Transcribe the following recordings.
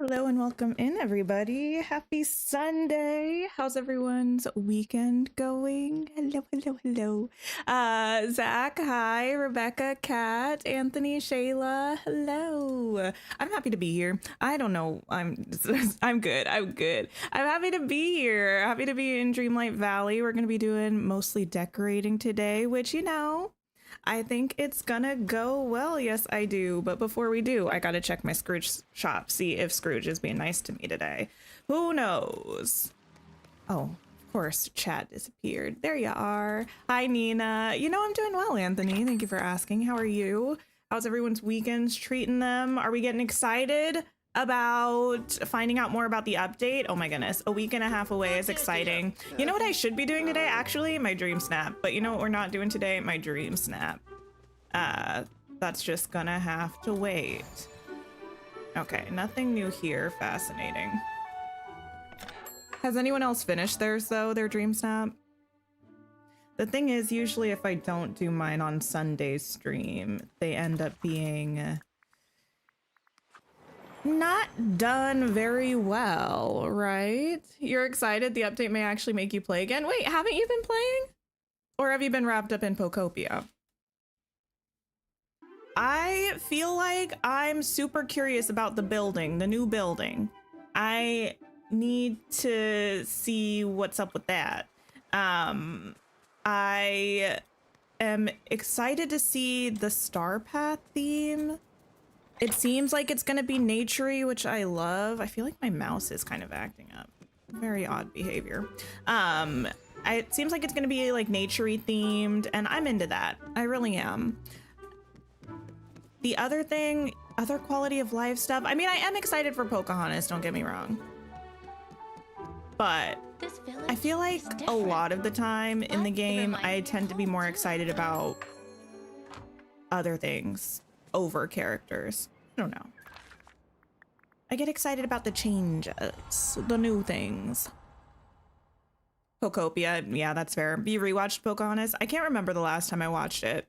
Hello and welcome in, everybody. Happy Sunday. How's everyone's weekend going? Hello. Zach, hi. Rebecca, Kat, Anthony, Shayla, hello. I'm happy to be here. I don't know. I'm good. I'm happy to be here. Happy to be in Dreamlight Valley. We're going to be doing mostly decorating today, which, I think it's gonna go well. Yes, I do. But before we do, I gotta check my Scrooge shop, see if Scrooge is being nice to me today. Who knows? Oh, of course, chat disappeared. There you are. Hi, Nina. I'm doing well, Anthony. Thank you for asking. How are you? How's everyone's weekends treating them? Are we getting excited about finding out more about the update? Oh my goodness, a week and a half away is exciting. You know what I should be doing today? Actually, my dream snap. But you know what we're not doing today? My dream snap. That's just gonna have to wait. Okay, nothing new here. Fascinating. Has anyone else finished theirs though, their dream snap? The thing is, usually if I don't do mine on Sunday's stream, they end up being not done very well, right? You're excited the update may actually make you play again? Wait, haven't you been playing? Or have you been wrapped up in Pokopia? I feel like I'm super curious about the building, the new building. I need to see what's up with that. I am excited to see the Star Path theme. It seems like it's gonna be naturey, which I love. I feel like my mouse is kind of acting up. Very odd behavior. It seems like it's gonna be like naturey themed, and I'm into that. I really am. The other thing, other quality of life stuff. I mean, I am excited for Pocahontas, don't get me wrong. But I feel like a lot of the time in the game, I tend to be more excited about other things over characters. I don't know. I get excited about the changes, the new things. Pokopia, yeah, that's fair. You rewatched Pocahontas? I can't remember the last time I watched it.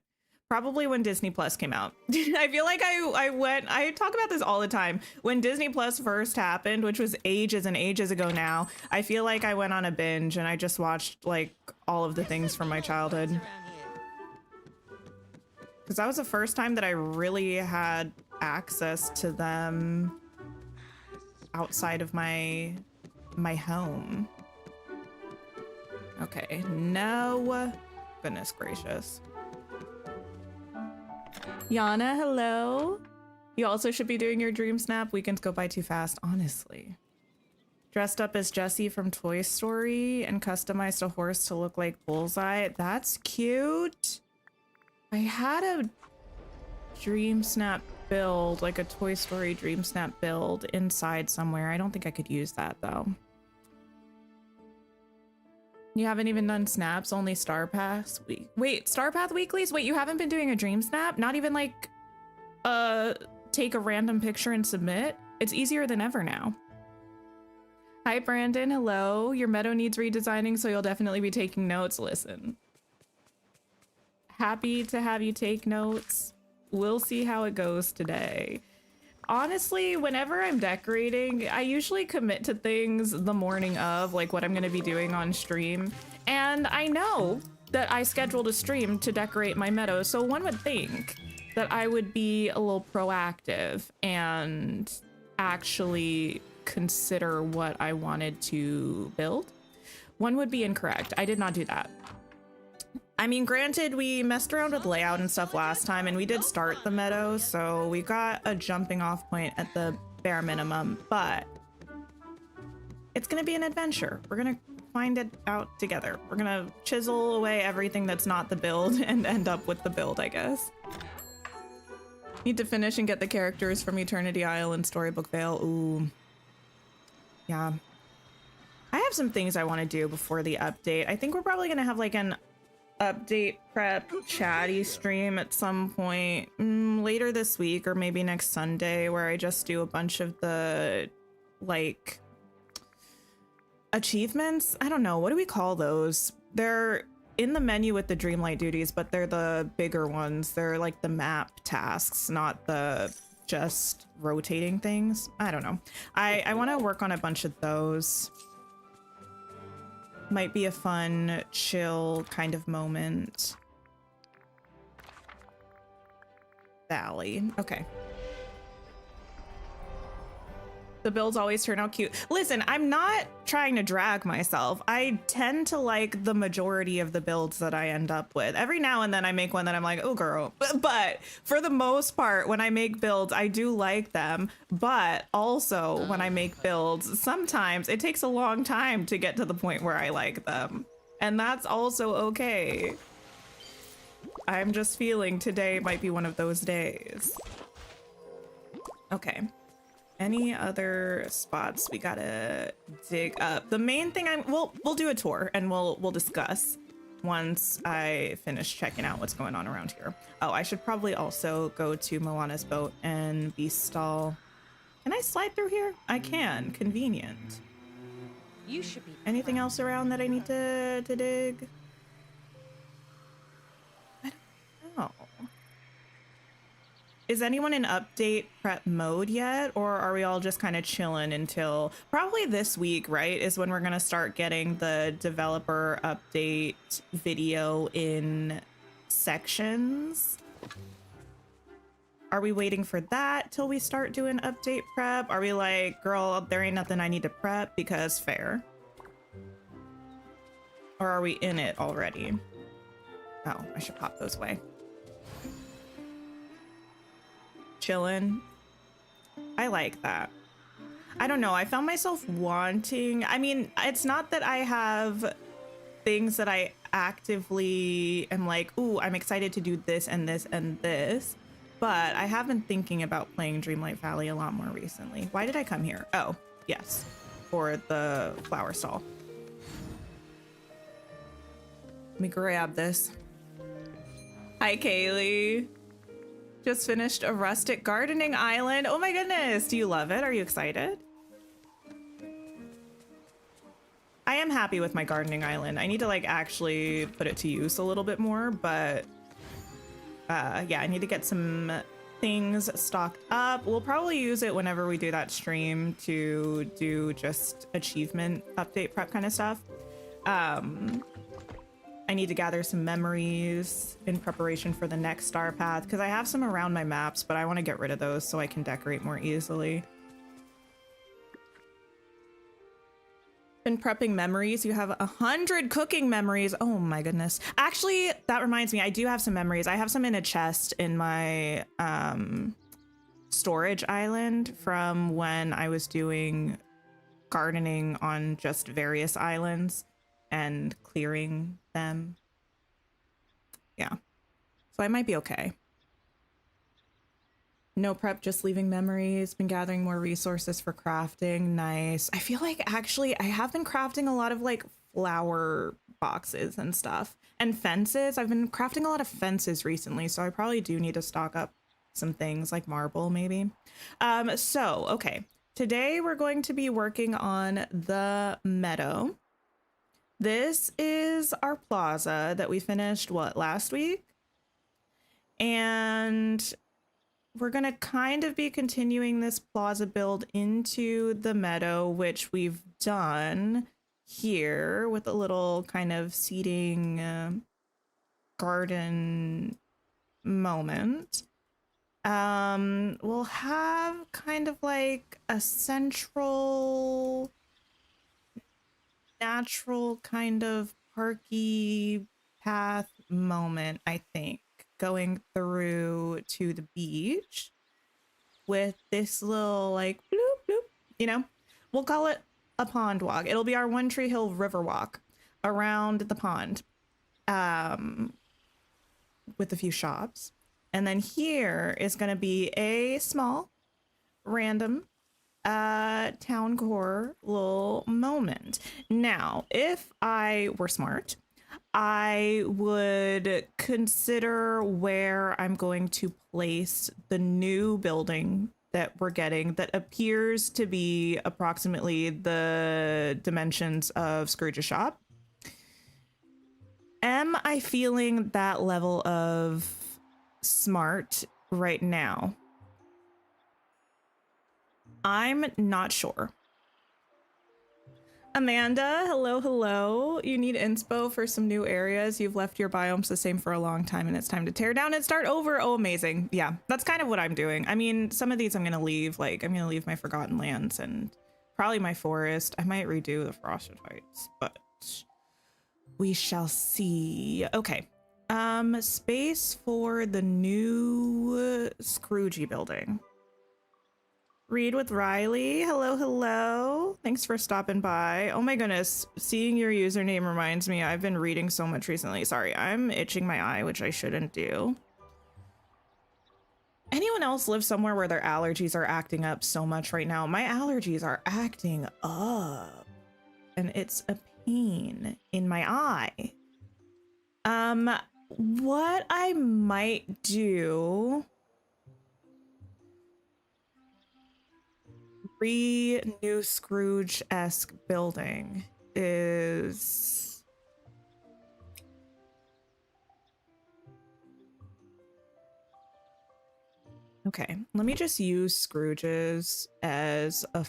Probably when Disney Plus came out. I feel like I talk about this all the time. When Disney Plus first happened, which was ages and ages ago now, I feel like I went on a binge and I just watched like all of the things from my childhood. Because that was the first time that I really had access to them outside of my home. Okay, no. Goodness gracious. Yana, hello. You also should be doing your dream snap. Weekends go by too fast, honestly. Dressed up as Jessie from Toy Story and customized a horse to look like Bullseye. That's cute. I had a dream snap build, like a Toy Story dream snap build inside somewhere. I don't think I could use that though. You haven't even done snaps, only Star Path week. Wait, Star Path weeklies? Wait, you haven't been doing a dream snap? Not even like take a random picture and submit? It's easier than ever now. Hi Brandon, hello. Your Meadow needs redesigning, so you'll definitely be taking notes. Listen. Happy to have you take notes. We'll see how it goes today. Honestly, whenever I'm decorating, I usually commit to things the morning of, like what I'm going to be doing on stream. And I know that I scheduled a stream to decorate my meadow, so one would think that I would be a little proactive and actually consider what I wanted to build. One would be incorrect. I did not do that. I mean, granted, we messed around with layout and stuff last time, and we did start the meadow, so we got a jumping off point at the bare minimum, but it's gonna be an adventure. We're gonna find it out together. We're gonna chisel away everything that's not the build and end up with the build, I guess. Need to finish and get the characters from Eternity Isle and Storybook Vale. Ooh. Yeah. I have some things I want to do before the update. I think we're probably gonna have like an update prep chatty stream at some point later this week or maybe next Sunday, where I just do a bunch of the like achievements. I don't know, what do we call those? They're in the menu with the Dreamlight duties, but they're the bigger ones. They're like the map tasks, not the just rotating things. I don't know. I want to work on a bunch of those. Might be a fun, chill kind of moment. Valley. Okay. The builds always turn out cute. Listen, I'm not trying to drag myself. I tend to like the majority of the builds that I end up with. Every now and then I make one that I'm like, oh girl. But for the most part, when I make builds, I do like them. But also when I make builds, sometimes it takes a long time to get to the point where I like them. And that's also okay. I'm just feeling today might be one of those days. Okay. Any other spots we gotta dig up? The main thing we'll do a tour and we'll discuss once I finish checking out what's going on around here. Oh, I should probably also go to Moana's boat and beast stall. Can I slide through here? I can. Convenient. You should be. Anything else around that I need to dig? I don't know. Is anyone in update prep mode yet, or are we all just kind of chilling until probably this week, right? Is when we're going to start getting the developer update video in sections. Are we waiting for that till we start doing update prep? Are we like, girl, there ain't nothing I need to prep because fair? Or are we in it already? Oh, I should pop those away. Chilling. I like that. I don't know. I found myself wanting, I mean, it's not that I have things that I actively am like, ooh, I'm excited to do this and this and this, but I have been thinking about playing Dreamlight Valley a lot more recently. Why did I come here? Oh, yes, for the flower stall. Let me grab this. Hi, Kaylee. Just finished a rustic gardening island. Oh my goodness. Do you love it? Are you excited? I am happy with my gardening island. I need to like actually put it to use a little bit more, but yeah, I need to get some things stocked up. We'll probably use it whenever we do that stream to do just achievement update prep kind of stuff. I need to gather some memories in preparation for the next star path because I have some around my maps, but I want to get rid of those so I can decorate more easily. Been prepping memories. You have 100 cooking memories. Oh my goodness. Actually, that reminds me, I do have some memories. I have some in a chest in my storage island from when I was doing gardening on just various islands and clearing them. Yeah, so I might be okay. No prep, just leaving memories. Been gathering more resources for crafting. Nice. I feel like actually I have been crafting a lot of like flower boxes and stuff and fences. I've been crafting a lot of fences recently, so I probably do need to stock up some things like marble maybe. So okay, today we're going to be working on the Meadow. This is our plaza that we finished, what, last week? And we're going to kind of be continuing this plaza build into the Meadow, which we've done here with a little kind of seating garden moment. We'll have kind of like a central natural kind of parky path moment, I think, going through to the beach with this little like bloop bloop, you know, we'll call it a pond walk. It'll be our One Tree Hill river walk around the pond with a few shops. And then here is going to be a small random town core little moment. Now, if I were smart, I would consider where I'm going to place the new building that we're getting that appears to be approximately the dimensions of Scrooge's shop. Am I feeling that level of smart right now? I'm not sure. Amanda, hello, hello. You need inspo for some new areas. You've left your biomes the same for a long time and it's time to tear down and start over. Oh, amazing. Yeah, that's kind of what I'm doing. I mean, some of these I'm going to leave. Like, I'm going to leave my Forgotten Lands and probably my forest. I might redo the Frosted Heights, but we shall see. Okay. Space for the new Scroogey building. Read with Riley. Hello, hello. Thanks for stopping by. Oh my goodness. Seeing your username reminds me I've been reading so much recently. Sorry, I'm itching my eye, which I shouldn't do. Anyone else live somewhere where their allergies are acting up so much right now? My allergies are acting up. And it's a pain in my eye. What I might do... New Scrooge-esque building is okay. Let me just use Scrooge's as a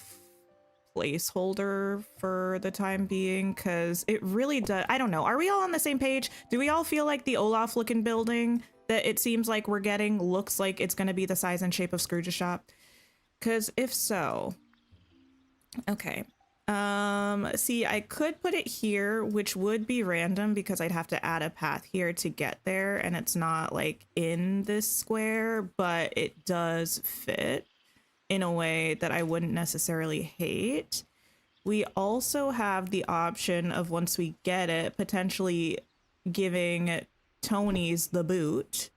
placeholder for the time being, because it really does. I don't know. Are we all on the same page? Do we all feel like the Olaf looking building that it seems like we're getting looks like it's going to be the size and shape of Scrooge's shop? Because if so, okay. See, I could put it here, which would be random because I'd have to add a path here to get there, and it's not like in this square, but it does fit in a way that I wouldn't necessarily hate. We also have the option of, once we get it, potentially giving Tony's the boot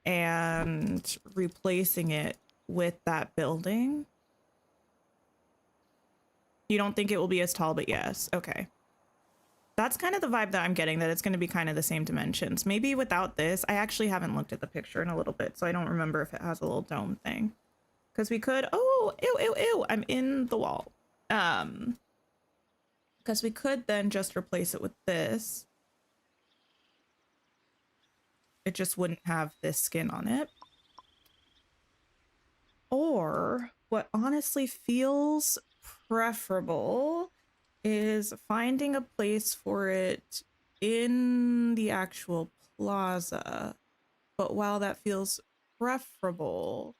and replacing it with that building. You don't think it will be as tall, but yes. Okay. That's kind of the vibe that I'm getting, that it's going to be kind of the same dimensions. Maybe without this, I actually haven't looked at the picture in a little bit, so I don't remember if it has a little dome thing. Because we could, oh, ew, ew, ew, I'm in the wall. Because we could then just replace it with this. It just wouldn't have this skin on it. Or what honestly feels preferable is finding a place for it in the actual plaza. But while that feels preferable,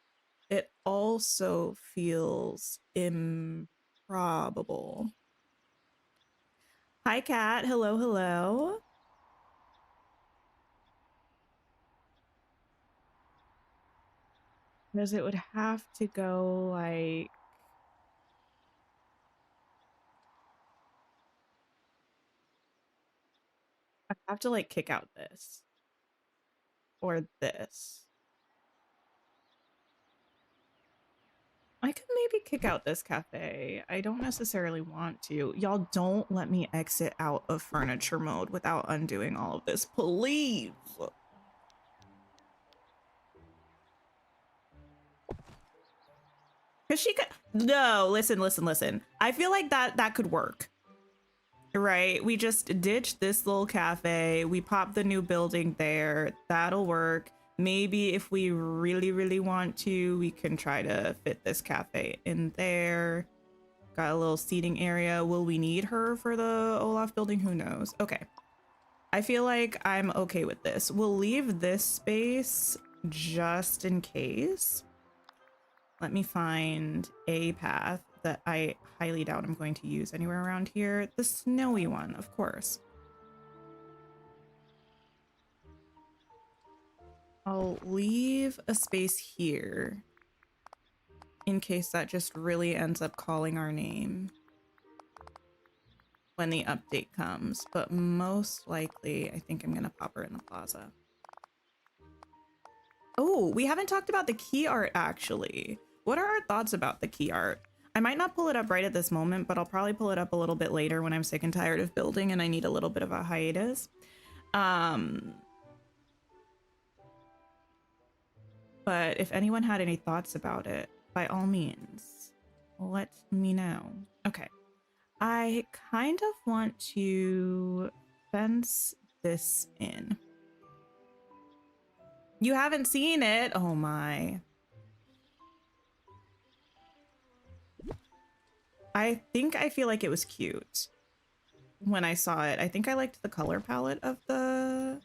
it also feels improbable. Hi, Kat. Hello, hello. Because it would have to go like... I have to like kick out this. Or this. I could maybe kick out this cafe. I don't necessarily want to. Y'all don't let me exit out of furniture mode without undoing all of this, please. Cause she could, no, listen. I feel like that could work. Right, we just ditched this little cafe. We pop the new building there. That'll work. Maybe if we really want to, we can try to fit this cafe in there. Got a little seating area. Will we need her for the Olaf building? Who knows? Okay. I feel like I'm okay with this. We'll leave this space just in case. Let me find a path that I highly doubt I'm going to use anywhere around here. The snowy one, of course. I'll leave a space here in case that just really ends up calling our name when the update comes. But most likely, I think I'm going to pop her in the plaza. Oh, we haven't talked about the key art, actually. What are our thoughts about the key art? I might not pull it up right at this moment, but I'll probably pull it up a little bit later when I'm sick and tired of building and I need a little bit of a hiatus. But if anyone had any thoughts about it, by all means, let me know. Okay. I kind of want to fence this in. You haven't seen it? Oh my. I think I feel like it was cute when I saw it. I think I liked the color palette of the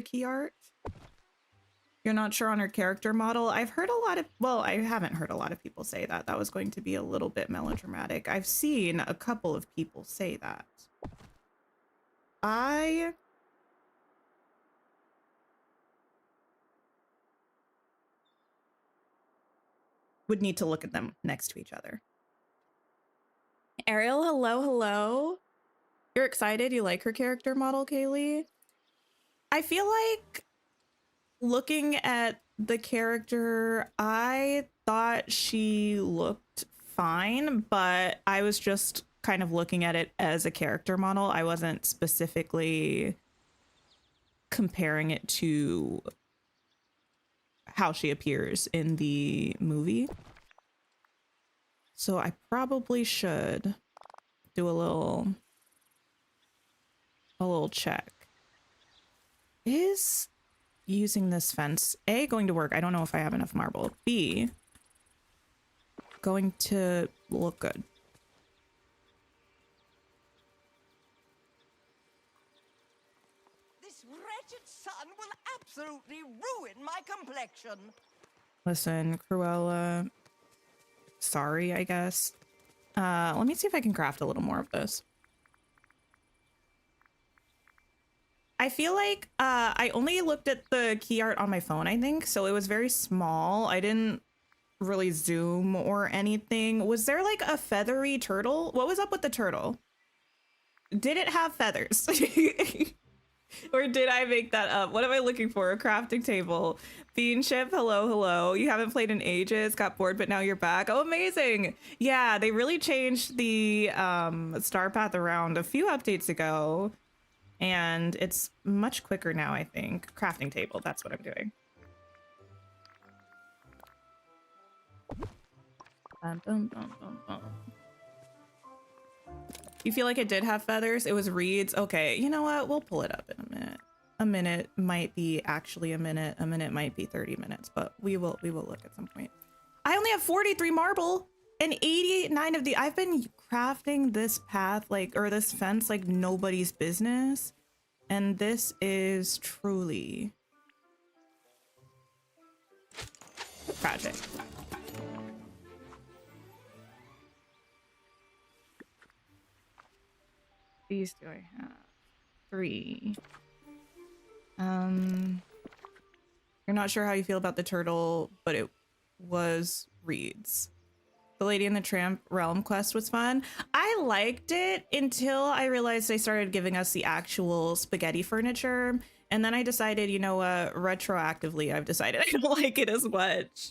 key art. You're not sure on her character model. I've heard a lot of, well, I haven't heard a lot of people say that. That was going to be a little bit melodramatic. I've seen a couple of people say that. I would need to look at them next to each other. Ariel, hello, hello. You're excited? You like her character model, Kaylee? I feel like looking at the character, I thought she looked fine, but I was just kind of looking at it as a character model. I wasn't specifically comparing it to how she appears in the movie. So I probably should do a little check. Is using this fence A, going to work? I don't know if I have enough marble. B, going to look good. This wretched sun will absolutely ruin my complexion. Listen, Cruella, sorry, I guess. Let me see if I can craft a little more of this. I feel like I only looked at the key art on my phone, I think, so it was very small. I didn't really zoom or anything. Was there like a feathery turtle? What was up with the turtle? Did it have feathers? Or did I make that up? What am I looking for? A crafting table. Beanship, hello, hello. You haven't played in ages, got bored, but now you're back. Oh, amazing. Yeah, they really changed the star path around a few updates ago. And it's much quicker now, I think. Crafting table, that's what I'm doing. You feel like it did have feathers? It was reeds? Okay, you know what? We'll pull it up in a minute. A minute might be actually a minute. A minute might be 30 minutes, but we will look at some point. I only have 43 marble and 89 of the, I've been crafting this path like, or this fence like nobody's business. And this is truly tragic. These do I have? 3. You're not sure how you feel about the turtle, but it was reeds. The Lady and the Tramp Realm quest was fun. I liked it until I realized they started giving us the actual spaghetti furniture. And then I decided, you know what, retroactively, I've decided I don't like it as much.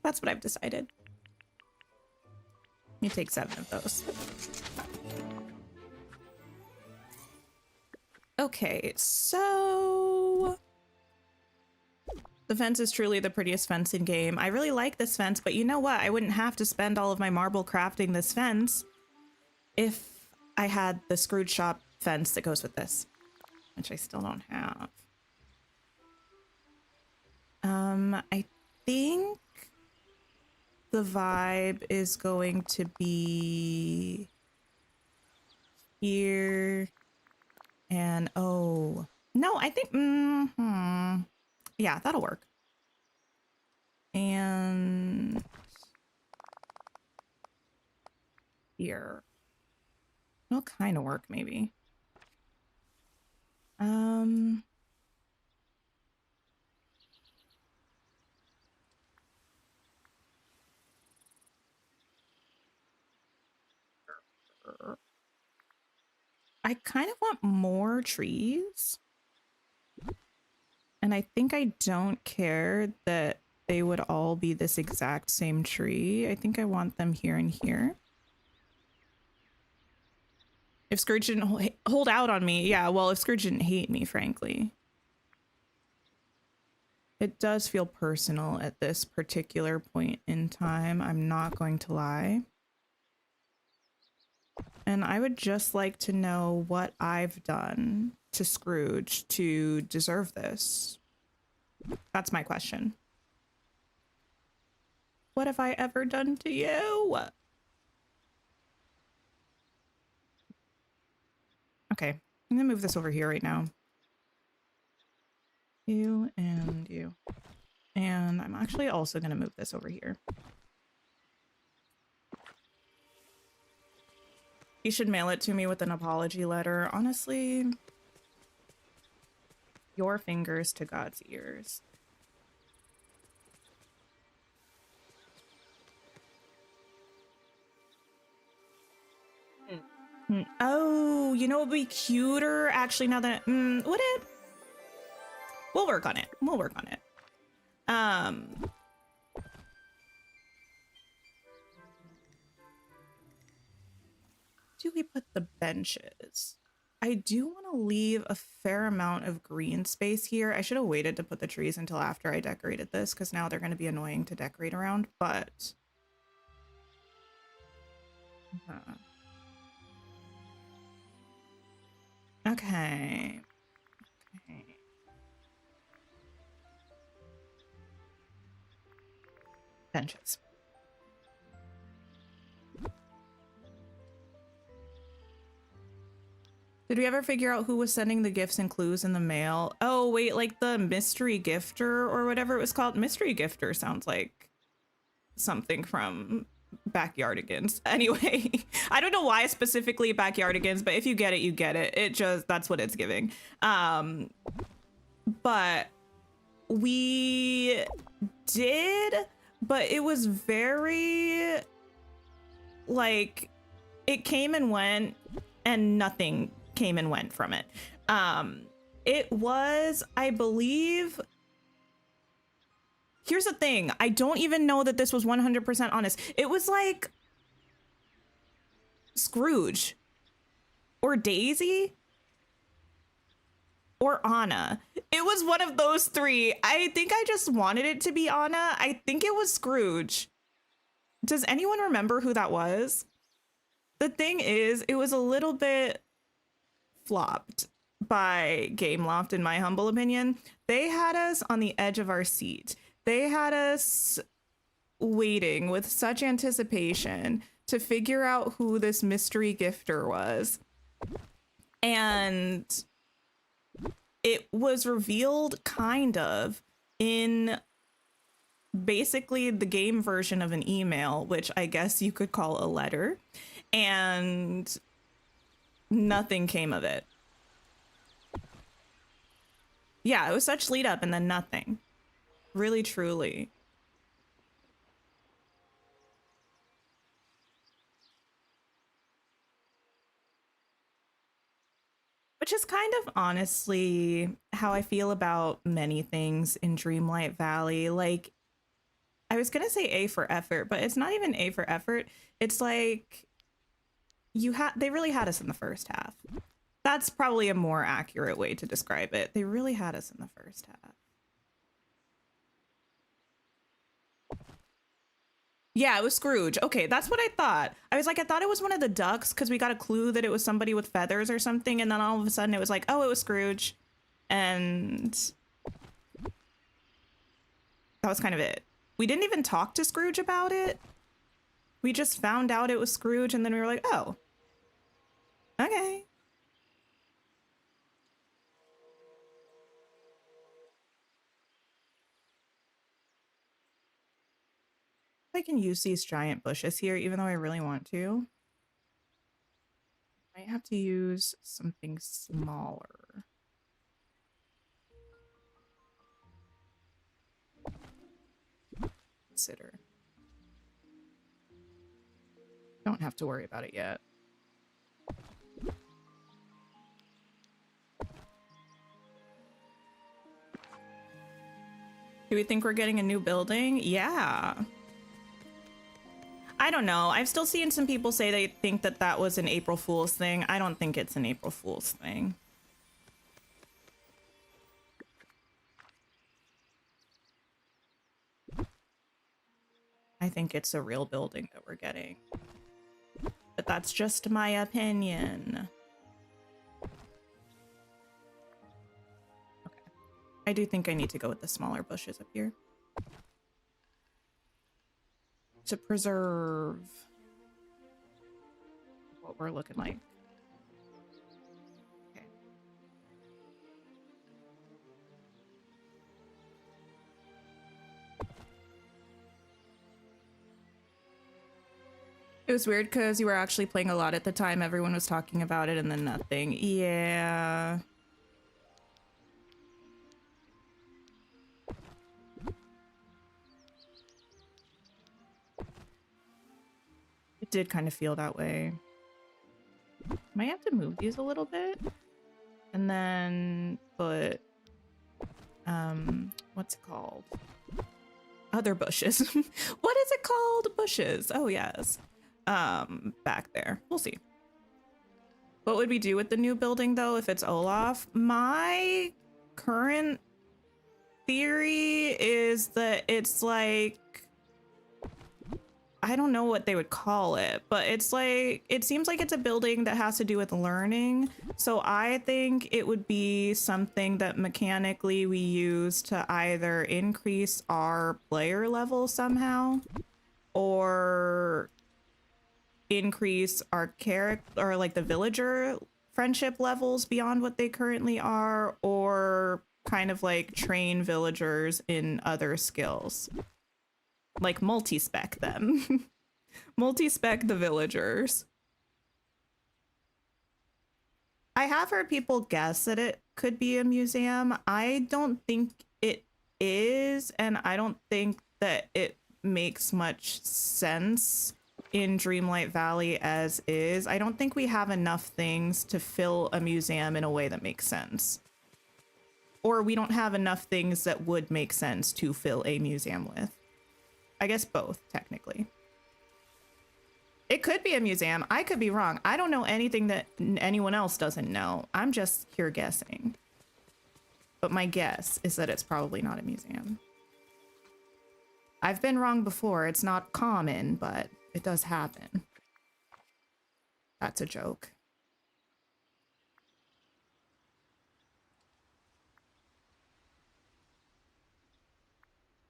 That's what I've decided. You take 7 of those. Okay, so the fence is truly the prettiest fence in game. I really like this fence, but you know what? I wouldn't have to spend all of my marble crafting this fence if I had the Scrooge shop fence that goes with this, which I still don't have. I think the vibe is going to be here. And oh no, I think yeah, that'll work. And here, it'll kind of work maybe. I kind of want more trees. And I think I don't care that they would all be this exact same tree. I think I want them here and here. If Scrooge didn't hold out on me, yeah, well, if Scrooge didn't hate me, frankly. It does feel personal at this particular point in time. I'm not going to lie. And I would just like to know what I've done to Scrooge to deserve this. That's my question. What have I ever done to you? Okay, I'm gonna move this over here right now. You and you. And I'm actually also gonna move this over here. You should mail it to me with an apology letter. Honestly, your fingers to God's ears. Oh, you know what would be cuter? Actually, now that would it? We'll work on it. We'll work on it. Do we put the benches? I do want to leave a fair amount of green space here. I should have waited to put the trees until after I decorated this, because now they're going to be annoying to decorate around, but... Okay. Okay. Benches. Did we ever figure out who was sending the gifts and clues in the mail? Oh, wait, like the mystery gifter or whatever it was called? Mystery gifter sounds like something from Backyardigans. Anyway, I don't know why specifically Backyardigans, but if you get it, you get it. It just, that's what it's giving. But we did, but it was very, like, it came and went and nothing came and went from it. It was, I believe, here's the thing. I don't even know that this was 100% honest. It was like Scrooge or Daisy or Anna. It was one of those three. I think I just wanted it to be Anna. I think it was Scrooge. Does anyone remember who that was? The thing is, it was a little bit flopped by Gameloft, in my humble opinion. They had us on the edge of our seat. They had us waiting with such anticipation to figure out who this mystery gifter was. And it was revealed kind of in basically the game version of an email, which I guess you could call a letter. And nothing came of it. Yeah, it was such lead up and then nothing. Really, truly. Which is kind of honestly how I feel about many things in Dreamlight Valley. Like, I was gonna say A for effort, but it's not even A for effort. It's like they really had us in the first half. That's probably a more accurate way to describe it. They really had us in the first half. Yeah, it was Scrooge. Okay, that's what I thought. I thought it was one of the ducks because we got a clue that it was somebody with feathers or something. And then all of a sudden it was like, oh, it was Scrooge. And that was kind of it. We didn't even talk to Scrooge about it. We just found out it was Scrooge and then we were like, oh, okay. I can use these giant bushes here, even though I really want to. Might have to use something smaller. Consider. Don't have to worry about it yet. Do we think we're getting a new building? Yeah. I don't know. I've still seen some people say they think that that was an April Fool's thing. I don't think it's an April Fool's thing. I think it's a real building that we're getting. But that's just my opinion. Okay. I do think I need to go with the smaller bushes up here. to preserve what we're looking like. Okay. It was weird because you were actually playing a lot at the time. Everyone was talking about it and then nothing. Yeah. It did kind of feel that way. Might have to move these a little bit and then put what's it called? Other bushes. What is it called? Bushes. Oh yes. Back there. We'll see. What would we do with the new building though if it's Olaf? My current theory is that it's like, I don't know what they would call it, but it's like, it seems like it's a building that has to do with learning. So I think it would be something that mechanically we use to either increase our player level somehow or increase our character or like the villager friendship levels beyond what they currently are, or kind of like train villagers in other skills. Like multi-spec them. Multi-spec the villagers. I have heard people guess that it could be a museum. I don't think it is, and I don't think that it makes much sense in Dreamlight Valley as is. I don't think we have enough things to fill a museum in a way that makes sense. Or we don't have enough things that would make sense to fill a museum with. I guess both, technically. It could be a museum. I could be wrong. I don't know anything that anyone else doesn't know. I'm just here guessing. But my guess is that it's probably not a museum. I've been wrong before. It's not common, but it does happen. That's a joke.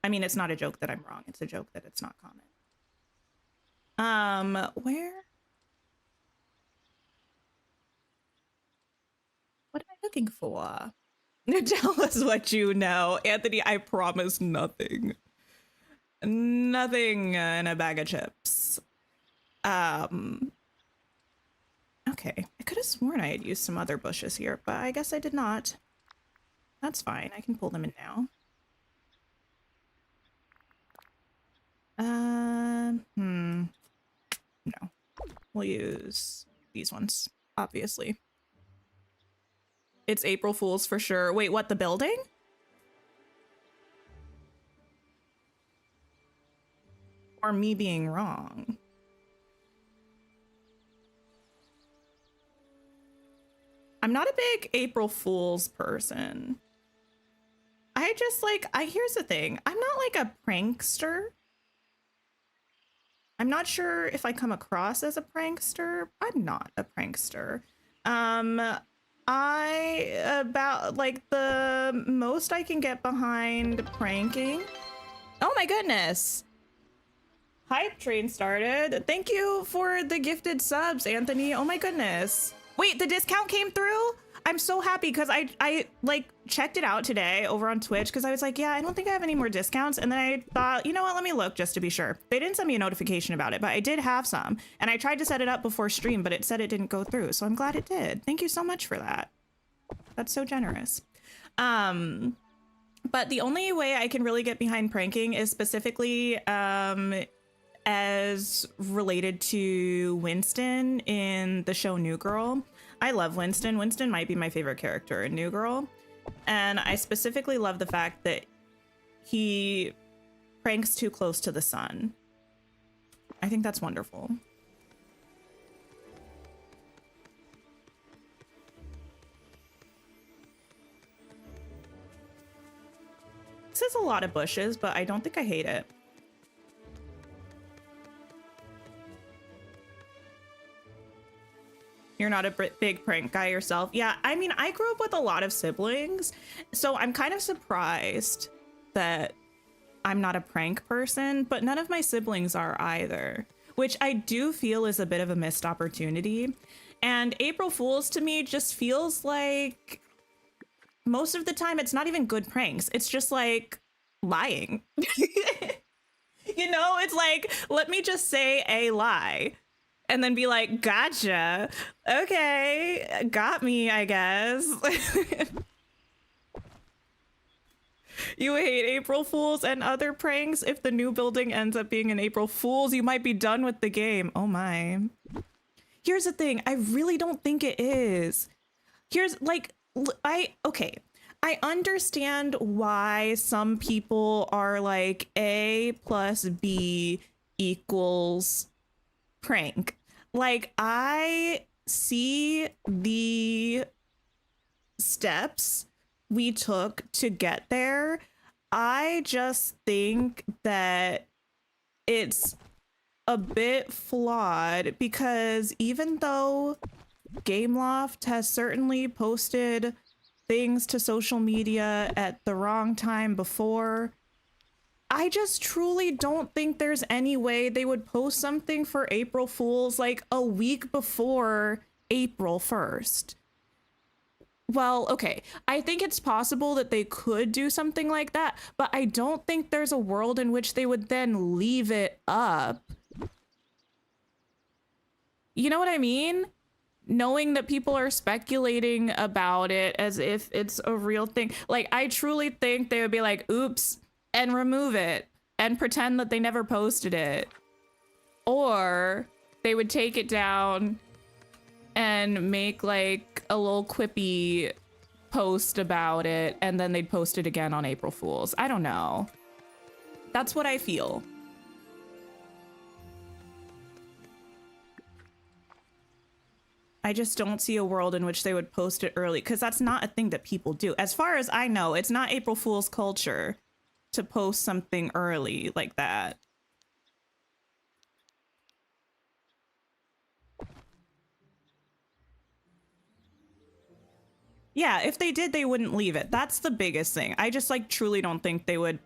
I mean, it's not a joke that I'm wrong. It's a joke that it's not common. Where? What am I looking for? Tell us what you know. Anthony, I promise nothing. Nothing in a bag of chips. Okay. I could have sworn I had used some other bushes here, but I guess I did not. That's fine. I can pull them in now. No. We'll use these ones, obviously. It's April Fool's for sure. Wait, what, the building? Or me being wrong? I'm not a big April Fool's person. I just like, here's the thing. I'm not like a prankster. I'm not sure if I come across as a prankster. I'm not a prankster. About like the most I can get behind pranking. Oh my goodness. Hype train started. Thank you for the gifted subs, Anthony. Oh my goodness. Wait, the discount came through? I'm so happy because I like checked it out today over on Twitch because I was like, yeah, I don't think I have any more discounts. And then I thought, you know what, let me look just to be sure. They didn't send me a notification about it, but I did have some. And I tried to set it up before stream, but it said it didn't go through. So I'm glad it did. Thank you so much for that. That's so generous. But the only way I can really get behind pranking is specifically as related to Winston in the show New Girl. I love Winston. Winston might be my favorite character in New Girl. And I specifically love the fact that he pranks too close to the sun. I think that's wonderful. This is a lot of bushes, but I don't think I hate it. You're not a big prank guy yourself. Yeah, I mean, I grew up with a lot of siblings, so I'm kind of surprised that I'm not a prank person, but none of my siblings are either, which I do feel is a bit of a missed opportunity. And April Fools to me just feels like most of the time it's not even good pranks. It's just like lying. You know, it's like, let me just say a lie and then be like, gotcha. Okay, got me, I guess. You hate April Fools and other pranks. If the new building ends up being an April Fools, you might be done with the game. Oh my. Here's the thing. I really don't think it is. Here's like, okay. I understand why some people are like A plus B equals prank. Like, I see the steps we took to get there. I just think that it's a bit flawed because even though Gameloft has certainly posted things to social media at the wrong time before, I just truly don't think there's any way they would post something for April Fools like a week before April 1st. Well, okay, I think it's possible that they could do something like that, but I don't think there's a world in which they would then leave it up. You know what I mean? Knowing that people are speculating about it as if it's a real thing. Like, I truly think they would be like, oops, and remove it and pretend that they never posted it. Or they would take it down and make like a little quippy post about it, and then they'd post it again on April Fools. I don't know. That's what I feel. I just don't see a world in which they would post it early, because that's not a thing that people do. As far as I know, it's not April Fool's culture to post something early like that. Yeah, if they did, they wouldn't leave it. That's the biggest thing. I just like truly don't think they would.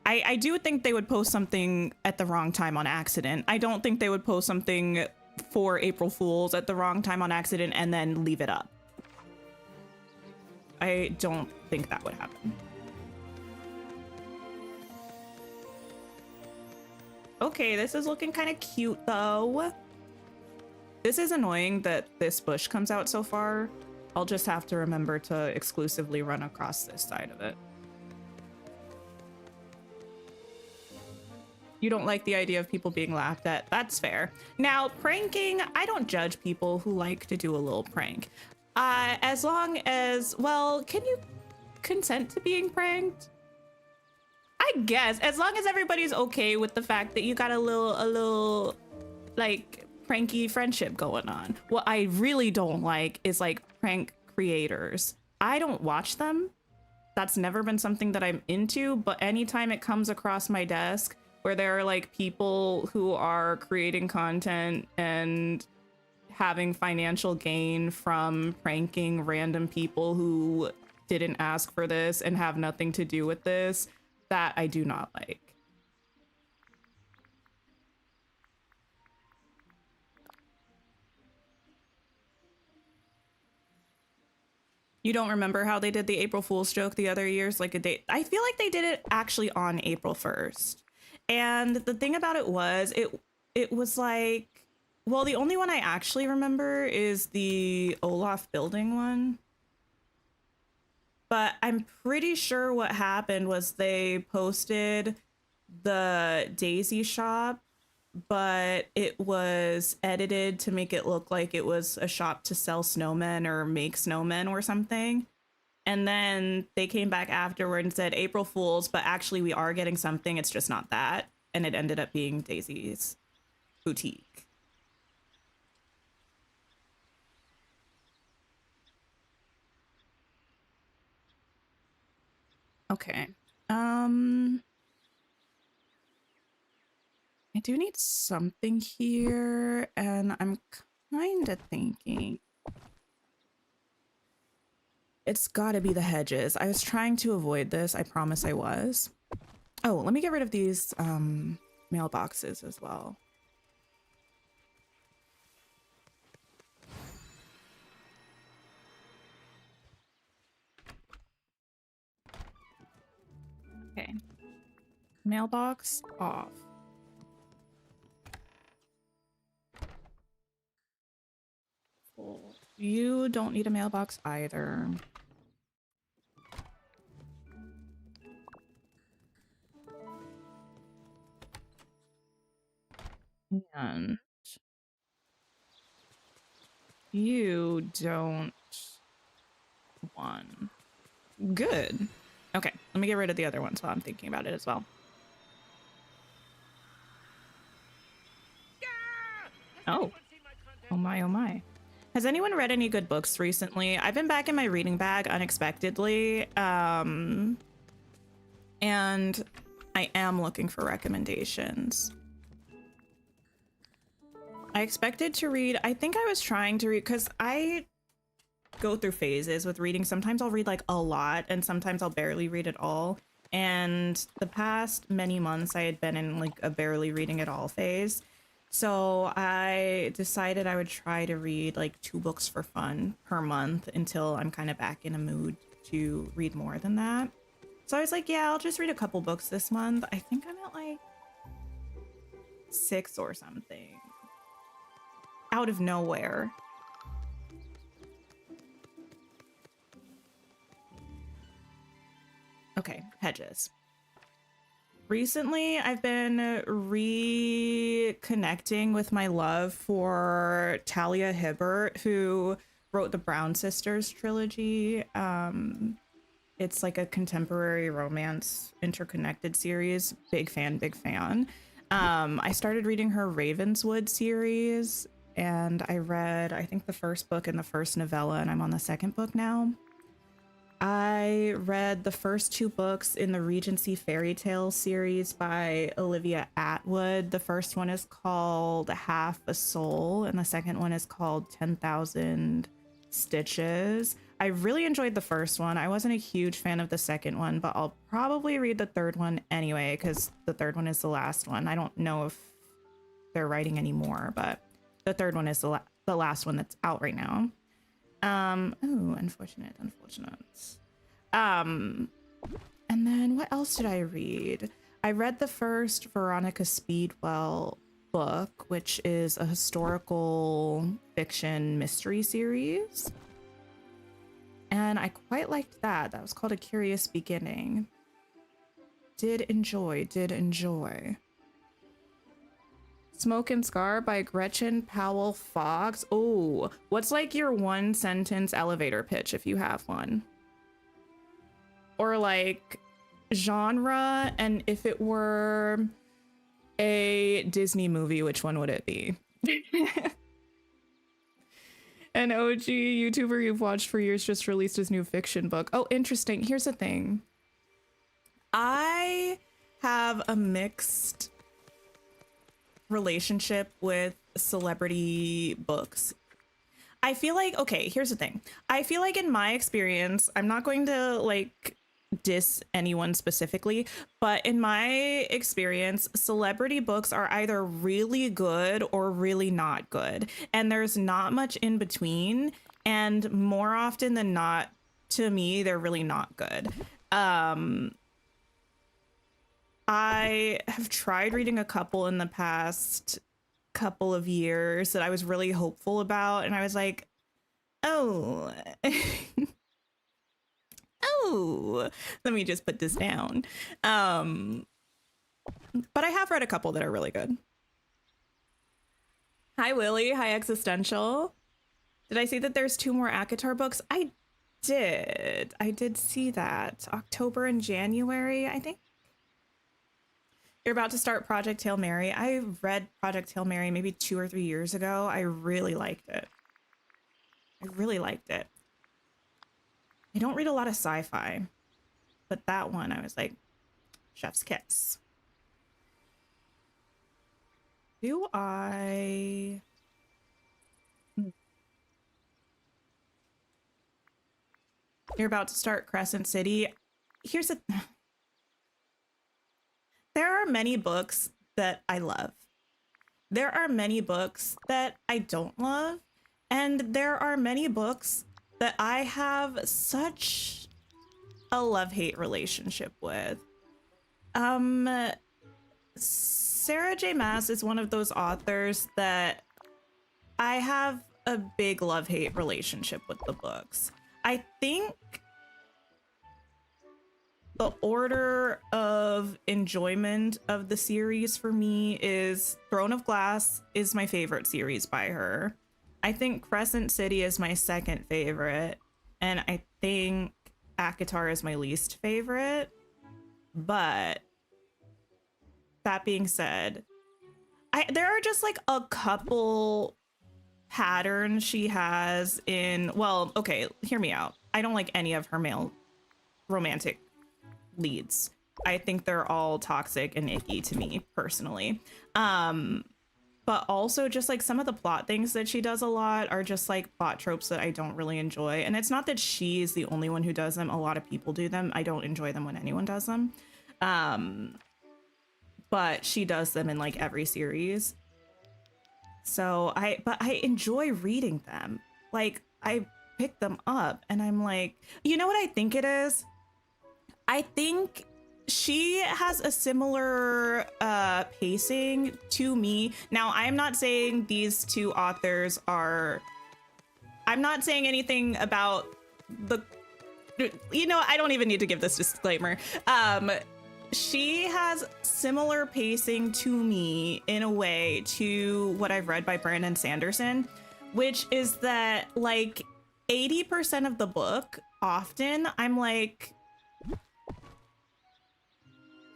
I do think they would post something at the wrong time on accident. I don't think they would post something for April Fools at the wrong time on accident and then leave it up. I don't think that would happen. Okay, this is looking kind of cute though. This is annoying that this bush comes out so far. I'll just have to remember to exclusively run across this side of it. You don't like the idea of people being laughed at. That's fair. Now, pranking, I don't judge people who like to do a little prank. As long as, well, can you consent to being pranked? I guess, as long as everybody's okay with the fact that you got a little, like, pranky friendship going on. What I really don't like is, like, prank creators. I don't watch them. That's never been something that I'm into, but anytime it comes across my desk where there are like people who are creating content and having financial gain from pranking random people who didn't ask for this and have nothing to do with this, that I do not like. You don't remember how they did the April Fool's joke the other years? Like a date. I feel like they did it actually on April 1st. And the thing about it was, it was like, well, the only one I actually remember is the Olaf building one. But I'm pretty sure what happened was they posted the Daisy shop, but it was edited to make it look like it was a shop to sell snowmen or make snowmen or something. And then they came back afterward and said April Fools, but actually we are getting something. It's just not that. And it ended up being Daisy's boutique. Okay. I do need something here, and I'm kind of thinking it's gotta be the hedges. I was trying to avoid this. I promise I was. Oh, let me get rid of these mailboxes as well. Okay. Mailbox off. Cool. You don't need a mailbox either. And you don't want. Good. Okay, let me get rid of the other ones while I'm thinking about it as well. Oh. Oh my, oh my. Has anyone read any good books recently? I've been back in my reading bag unexpectedly. And I am looking for recommendations. I expected to read, I think I was trying to read, because I go through phases with reading. Sometimes I'll read like a lot and sometimes I'll barely read at all. And the past many months I had been in like a barely reading at all phase. So I decided I would try to read like 2 books for fun per month until I'm kind of back in a mood to read more than that. So I was like, yeah, I'll just read a couple books this month. I think I'm at like 6 or something. Out of nowhere. Okay, hedges. Recently, I've been reconnecting with my love for Talia Hibbert, who wrote the Brown Sisters trilogy. It's like a contemporary romance interconnected series. Big fan, big fan. I started reading her Ravenswood series, and I read, I think, the first book and the first novella, and I'm on the second book now. I read the first 2 books in the Regency Fairy Tale series by Olivia Atwood. The first one is called Half a Soul, and the second one is called 10,000 Stitches. I really enjoyed the first one. I wasn't a huge fan of the second one, but I'll probably read the third one anyway, because the third one is the last one. I don't know if they're writing anymore, but the third one is the last one that's out right now. Oh, unfortunate. And then what else did I read? I read the first Veronica Speedwell book, which is a historical fiction mystery series. And I quite liked that. That was called A Curious Beginning. Did enjoy. Smoke and Scar by Gretchen Powell Fox. Oh, what's like your 1-sentence elevator pitch if you have one? Or like genre, and if it were a Disney movie, which one would it be? An OG YouTuber you've watched for years just released his new fiction book. Oh, interesting. Here's the thing. I have a mixed relationship with celebrity books. I feel like, okay, here's the thing. I feel like in my experience, I'm not going to like diss anyone specifically, but in my experience, celebrity books are either really good or really not good. And there's not much in between. And more often than not, to me, they're really not good. I have tried reading a couple in the past couple of years that I was really hopeful about, and I was like, oh, oh, let me just put this down. But I have read a couple that are really good. Hi, Willie. Hi, Existential. Did I see that there's 2 more ACOTAR books? I did see that. October and January, I think. You're about to start Project Hail Mary. I read Project Hail Mary maybe 2 or 3 years ago. I really liked it. I don't read a lot of sci-fi, but that one I was like, chef's kiss. Do I... You're about to start Crescent City. Here's a... many books that I love. There are many books that I don't love. And there are many books that I have such a love-hate relationship with. Sarah J. Maas is one of those authors that I have a big love-hate relationship with the books. I think the order of enjoyment of the series for me is Throne of Glass is my favorite series by her. I think Crescent City is my second favorite. And I think ACOTAR is my least favorite. But that being said, there are just like a couple patterns she has in, well, okay, hear me out. I don't like any of her male romantic leads. I think they're all toxic and icky to me personally. But also just like some of the plot things that she does a lot are just like plot tropes that I don't really enjoy. And it's not that she's the only one who does them. A lot of people do them. I don't enjoy them when anyone does them. But she does them in like every series. So I enjoy reading them. Like I pick them up and I'm like, you know what I think it is? I think she has a similar pacing to me. Now, I'm not saying these two authors are... I'm not saying anything about the... You know, I don't even need to give this disclaimer. She has similar pacing to me in a way to what I've read by Brandon Sanderson, which is that like 80% of the book, often I'm like...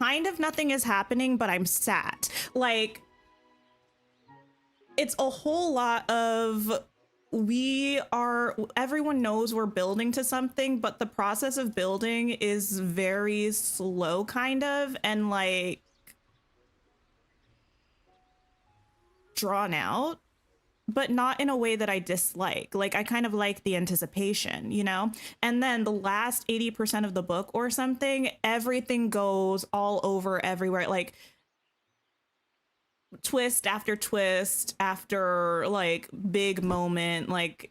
kind of nothing is happening, but I'm sad. Like, it's a whole lot of everyone knows we're building to something, but the process of building is very slow, kind of, and like drawn out, but not in a way that I dislike. Like, I kind of like the anticipation, you know? And then the last 80% of the book or something, everything goes all over everywhere. Like, twist after like big moment. Like,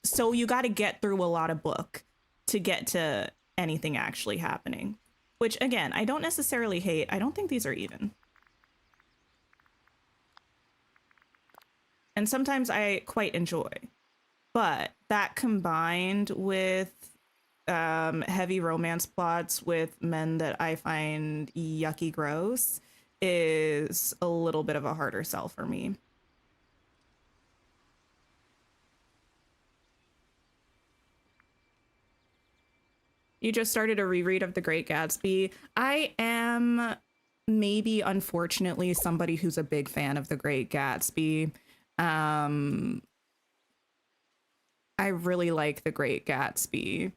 so you got to get through a lot of book to get to anything actually happening. Which, again, I don't necessarily hate. I don't think these are even. And sometimes I quite enjoy, but that combined with heavy romance plots with men that I find yucky gross is a little bit of a harder sell for me. You just started a reread of The Great Gatsby. I am maybe, unfortunately, somebody who's a big fan of The Great Gatsby. I really like The Great Gatsby.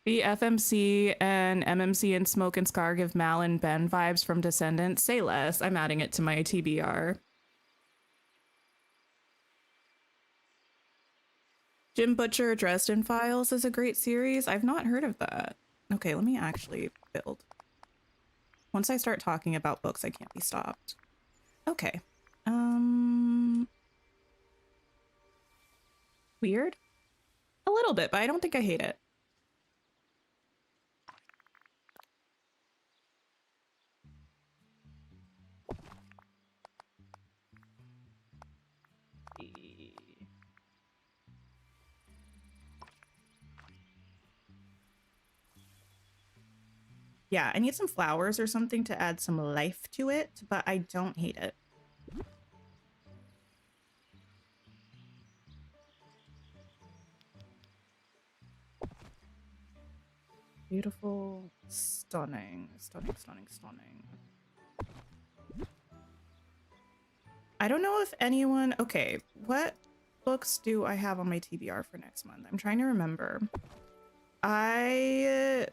The FMC and MMC and Smoke and Scar give Mal and Ben vibes from Descendants. Say less. I'm adding it to my TBR. Jim Butcher Dresden Files is a great series. I've not heard of that. Okay, let me actually build. Once I start talking about books, I can't be stopped. Okay. Weird? A little bit, but I don't think I hate it. Yeah, I need some flowers or something to add some life to it, but I don't hate it. Beautiful, stunning, stunning, stunning, stunning. I don't know if anyone... Okay, what books do I have on my TBR for next month? I'm trying to remember. I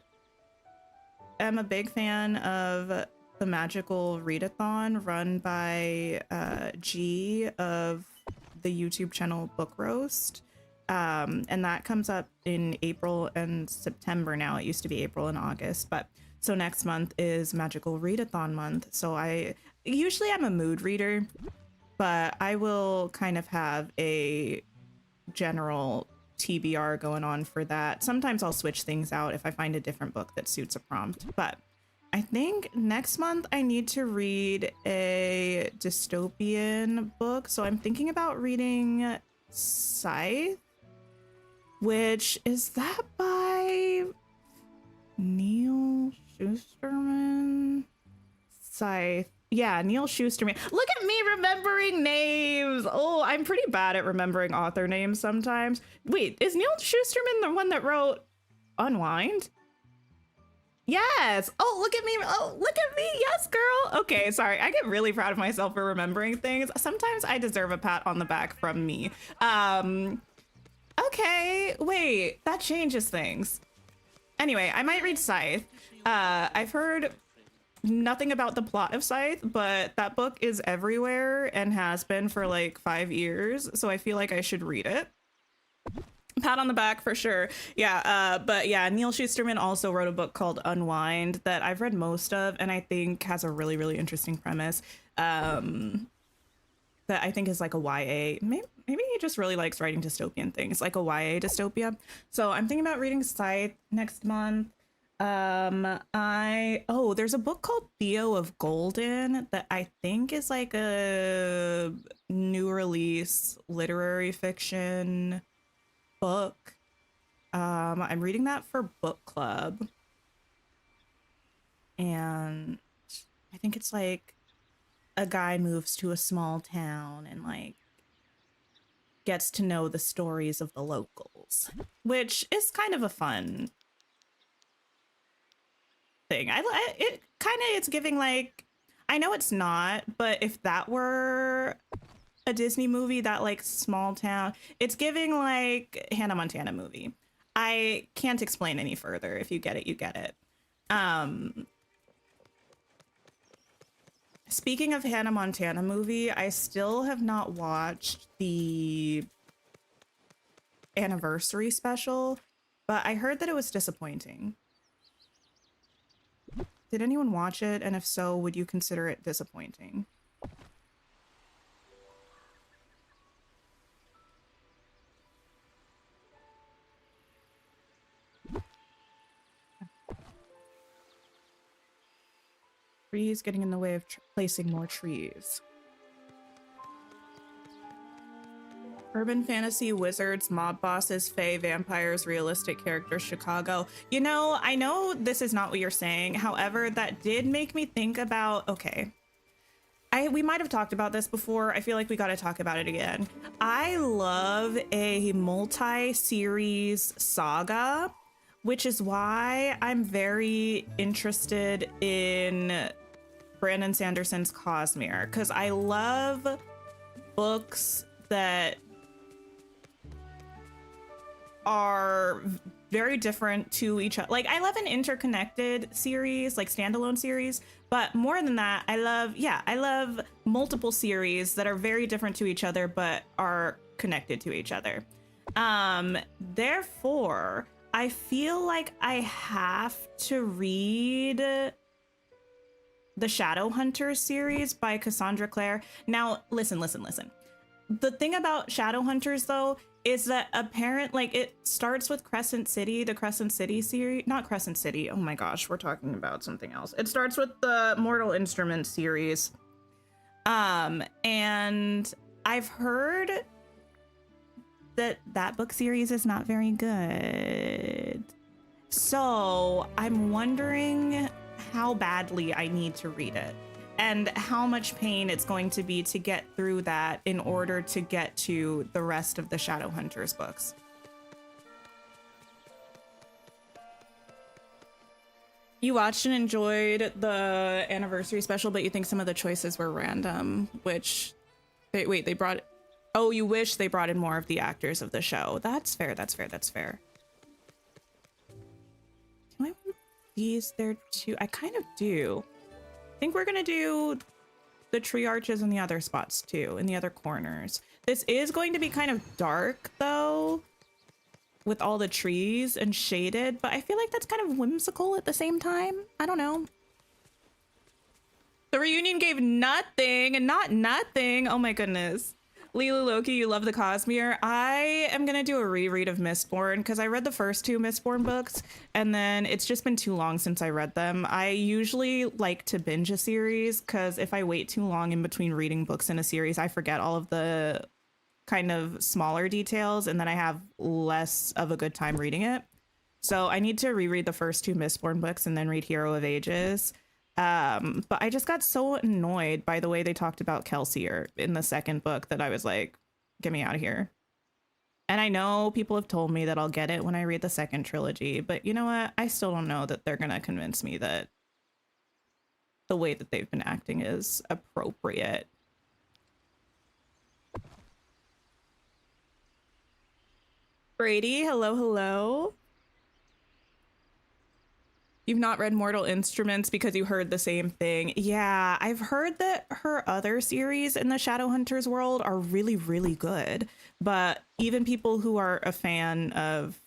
am a big fan of the Magical Readathon run by G of the YouTube channel Book Roast. And that comes up in April and September now. It used to be April and August, but so next month is Magical Readathon month. So I'm a mood reader, but I will kind of have a general TBR going on for that. Sometimes I'll switch things out if I find a different book that suits a prompt, but I think next month I need to read a dystopian book. So I'm thinking about reading Scythe, which is that by Neil Schusterman? Scythe. Yeah, Neil Schusterman. Look at me remembering names. Oh, I'm pretty bad at remembering author names sometimes. Wait, is Neil Schusterman the one that wrote Unwind? Yes. Oh, look at me. Oh, look at me. Yes, girl. Okay, sorry. I get really proud of myself for remembering things. Sometimes I deserve a pat on the back from me. Okay, wait, that changes things. Anyway, I might read Scythe. I've heard nothing about the plot of Scythe, but that book is everywhere and has been for like 5 years, so I feel like I should read it. Pat on the back for sure. Yeah, but yeah, Neil Schusterman also wrote a book called Unwind that I've read most of and I think has a really, really interesting premise. That I think is like a YA. Maybe he just really likes writing dystopian things, like a YA dystopia. So I'm thinking about reading Scythe next month. There's a book called Theo of Golden that I think is like a new release literary fiction book. I'm reading that for book club. And I think it's like a guy moves to a small town and like gets to know the stories of the locals, which is kind of a fun thing. It's giving like, I know it's not, but if that were a Disney movie, that like small town, it's giving like Hannah Montana movie. I can't explain any further. If you get it, you get it. Speaking of Hannah Montana movie, I still have not watched the anniversary special, but I heard that it was disappointing. Did anyone watch it? And if so, would you consider it disappointing? Trees getting in the way of placing more trees. Urban fantasy, wizards, mob bosses, fae, vampires, realistic characters, Chicago. You know, I know this is not what you're saying. However, that did make me think about, okay, we might have talked about this before. I feel like we got to talk about it again. I love a multi-series saga, which is why I'm very interested in Brandon Sanderson's Cosmere, because I love books that are very different to each other. Like, I love an interconnected series, like standalone series, but more than that, I love multiple series that are very different to each other, but are connected to each other. Therefore, I feel like I have to read the Shadowhunters series by Cassandra Clare. Now, listen. The thing about Shadowhunters, though, is that it starts with Crescent City, the Crescent City series. Not Crescent City. Oh my gosh, we're talking about something else. It starts with the Mortal Instruments series. And I've heard that book series is not very good. So I'm wondering how badly I need to read it and how much pain it's going to be to get through that in order to get to the rest of the Shadowhunters books. You watched and enjoyed the anniversary special, but you think some of the choices were random, which they brought, oh, you wish they brought in more of the actors of the show. That's fair. Do I want these there too? I kind of do. I think we're gonna do the tree arches in the other spots too, in the other corners. This is going to be kind of dark though, with all the trees and shaded, but I feel like that's kind of whimsical at the same time. I don't know. The reunion gave nothing and not nothing. Oh my goodness. Leela Loki, you love the Cosmere. I am gonna do a reread of Mistborn because I read the first two Mistborn books and then it's just been too long since I read them. I usually like to binge a series because if I wait too long in between reading books in a series, I forget all of the kind of smaller details and then I have less of a good time reading it. So I need to reread the first two Mistborn books and then read Hero of Ages. But I just got so annoyed by the way they talked about Kelsier in the second book that I was like, get me out of here. And I know people have told me that I'll get it when I read the second trilogy, but you know what? I still don't know that they're going to convince me that the way that they've been acting is appropriate. Brady, hello, hello. You've not read Mortal Instruments because you heard the same thing. Yeah, I've heard that her other series in the Shadowhunters world are really, really good. But even people who are a fan of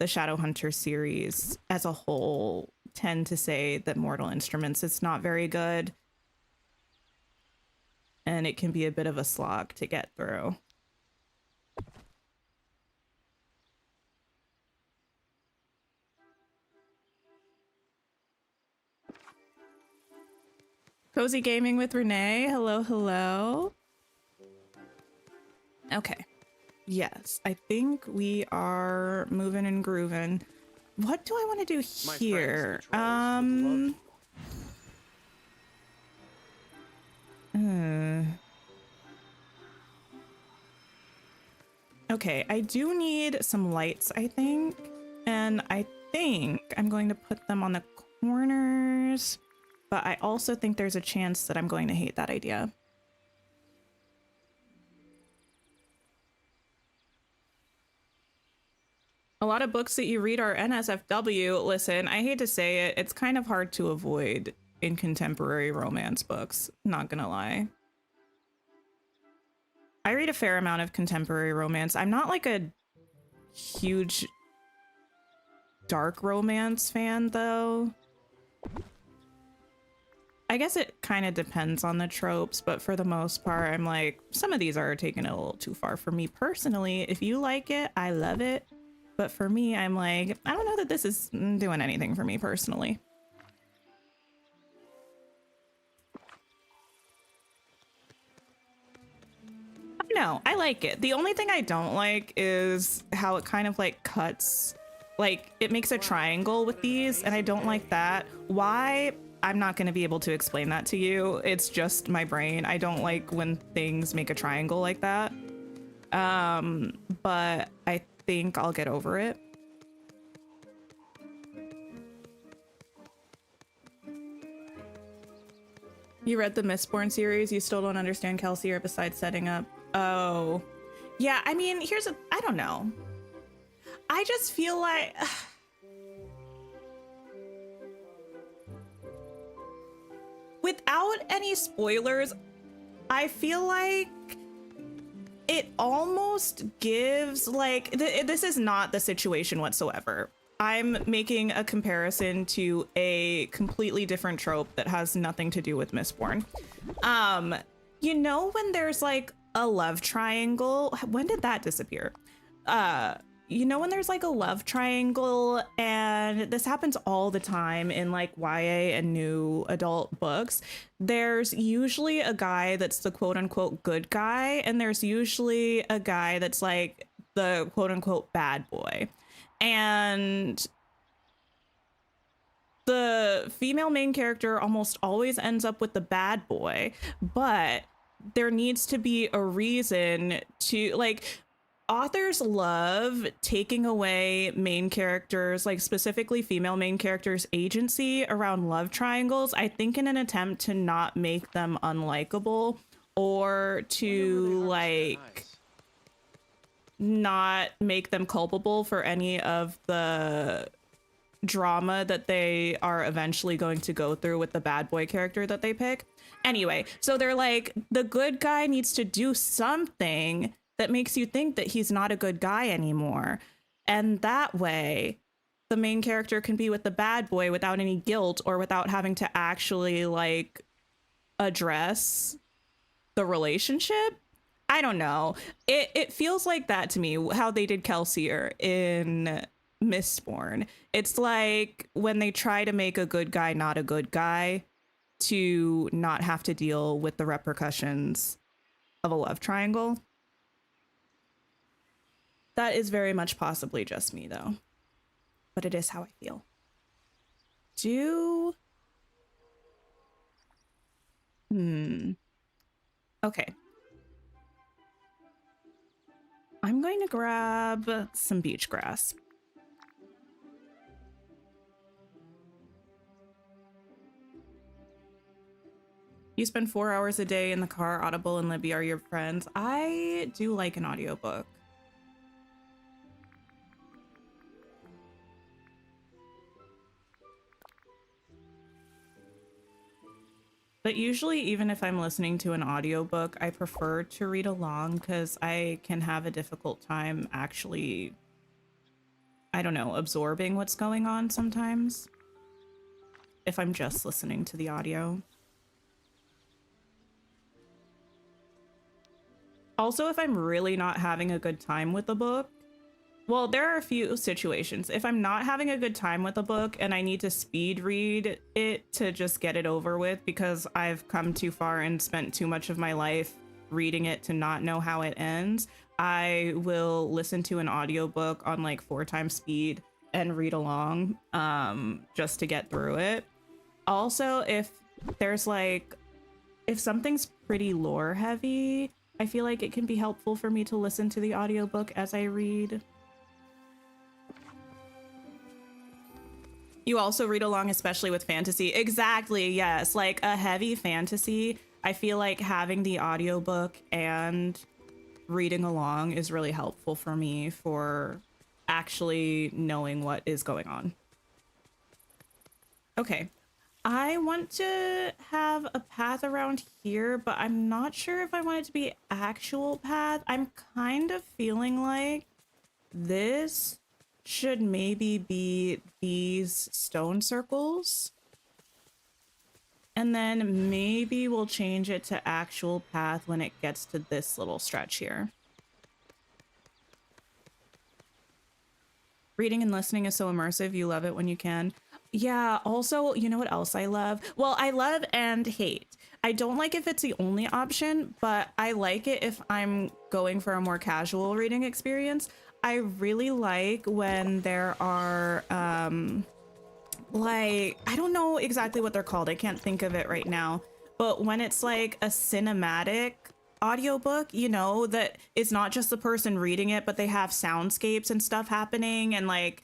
the Shadowhunters series as a whole tend to say that Mortal Instruments is not very good. And it can be a bit of a slog to get through. Cozy Gaming with Renee. Hello, hello. Okay. Yes, I think we are moving and grooving. What do I want to do here? Okay, I do need some lights, I think. And I think I'm going to put them on the corners. But I also think there's a chance that I'm going to hate that idea. A lot of books that you read are NSFW. Listen, I hate to say it, it's kind of hard to avoid in contemporary romance books, not gonna lie. I read a fair amount of contemporary romance. I'm not like a huge dark romance fan though. I guess it kind of depends on the tropes, but for the most part, I'm like, some of these are taking it a little too far for me personally. If you like it, I love it. But for me, I'm like, I don't know that this is doing anything for me personally. No, I like it. The only thing I don't like is how it kind of like cuts, like it makes a triangle with these, and I don't like that. Why? I'm not going to be able to explain that to you. It's just my brain. I don't like when things make a triangle like that. But I think I'll get over it. You read the Mistborn series, you still don't understand Kelsier besides setting up. Oh, yeah. I mean, I don't know. I just feel like without any spoilers, I feel like it almost gives like this is not the situation whatsoever. I'm making a comparison to a completely different trope that has nothing to do with Mistborn. You know when there's like a love triangle, when did that disappear? You know when there's like a love triangle, and this happens all the time in like YA and new adult books. There's usually a guy that's the quote unquote good guy, and there's usually a guy that's like the quote unquote bad boy. And the female main character almost always ends up with the bad boy, but there needs to be a reason to like. Authors love taking away main characters, like specifically female main characters' agency around love triangles, I think in an attempt to not make them unlikable or to like not make them culpable for any of the drama that they are eventually going to go through with the bad boy character that they pick. Anyway, so they're like, the good guy needs to do something that makes you think that he's not a good guy anymore. And that way, the main character can be with the bad boy without any guilt or without having to actually like address the relationship. I don't know. It feels like that to me, how they did Kelsier in Mistborn. It's like when they try to make a good guy not a good guy to not have to deal with the repercussions of a love triangle. That is very much possibly just me, though. But it is how I feel. Okay. I'm going to grab some beach grass. You spend 4 hours a day in the car. Audible and Libby are your friends. I do like an audiobook. But usually, even if I'm listening to an audiobook, I prefer to read along because I can have a difficult time actually, I don't know, absorbing what's going on sometimes if I'm just listening to the audio. Also, if I'm really not having a good time with the book, well, there are a few situations. If I'm not having a good time with a book and I need to speed read it to just get it over with because I've come too far and spent too much of my life reading it to not know how it ends, I will listen to an audiobook on like 4 times speed and read along just to get through it. Also, if there's like, if something's pretty lore heavy, I feel like it can be helpful for me to listen to the audiobook as I read. You also read along, especially with fantasy. Exactly, yes. Like a heavy fantasy, I feel like having the audiobook and reading along is really helpful for me for actually knowing what is going on. Okay. I want to have a path around here, but I'm not sure if I want it to be actual path. I'm kind of feeling like this should maybe be these stone circles. And then maybe we'll change it to actual path when it gets to this little stretch here. Reading and listening is so immersive. You love it when you can. Yeah, also, you know what else I love? Well, I love and hate. I don't like if it's the only option, but I like it if I'm going for a more casual reading experience. I really like when there are, like, I don't know exactly what they're called. I can't think of it right now. But when it's like a cinematic audiobook, you know, that it's not just the person reading it, but they have soundscapes and stuff happening and like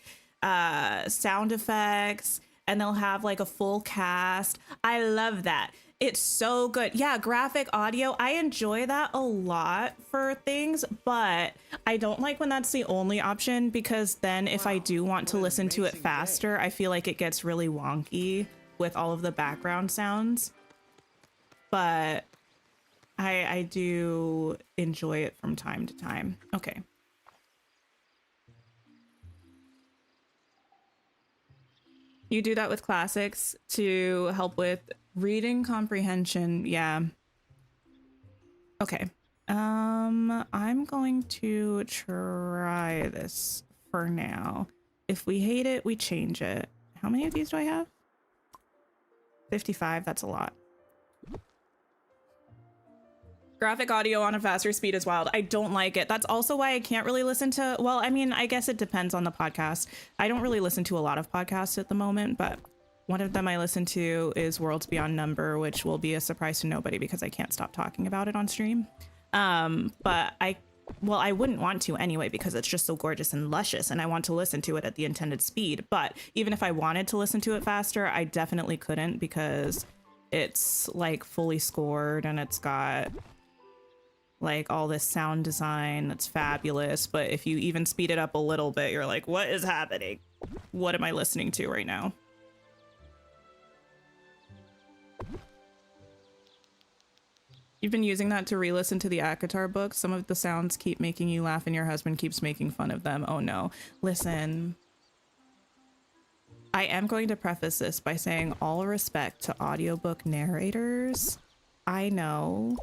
sound effects, and they'll have like a full cast. I love that. It's so good. Yeah, graphic audio. I enjoy that a lot for things, but I don't like when that's the only option because then if I do want to listen to it faster, I feel like it gets really wonky with all of the background sounds. But I do enjoy it from time to time. Okay. You do that with classics to help with reading comprehension. Yeah. Okay. I'm going to try this for now. If we hate it, we change it. How many of these do I have? 55. That's a lot. Graphic audio on a faster speed is wild. I don't like it. That's also why I can't really listen to, well, I mean, I guess it depends on the podcast. I don't really listen to a lot of podcasts at the moment, but one of them I listen to is Worlds Beyond Number, which will be a surprise to nobody because I can't stop talking about it on stream. But I wouldn't want to anyway because it's just so gorgeous and luscious and I want to listen to it at the intended speed. But even if I wanted to listen to it faster, I definitely couldn't because it's like fully scored and it's got like all this sound design that's fabulous, but if you even speed it up a little bit, you're like, what is happening? What am I listening to right now? You've been using that to re-listen to the ACOTAR books. Some of the sounds keep making you laugh and your husband keeps making fun of them. Oh no. Listen, I am going to preface this by saying all respect to audiobook narrators. I know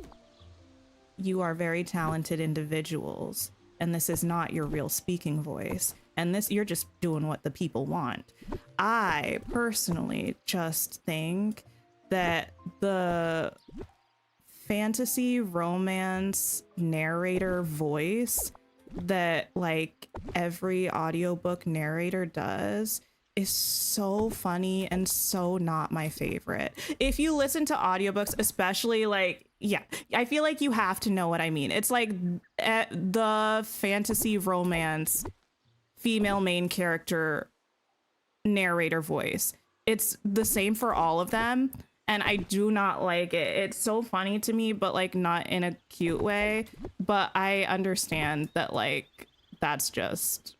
you are very talented individuals, and this is not your real speaking voice. And this, you're just doing what the people want. I personally just think that the fantasy romance narrator voice that like every audiobook narrator does is so funny and so not my favorite. If you listen to audiobooks, especially like, yeah, I feel like you have to know what I mean. It's like the fantasy romance female main character narrator voice. It's the same for all of them. And I do not like it. It's so funny to me, but like not in a cute way. But I understand that like that's just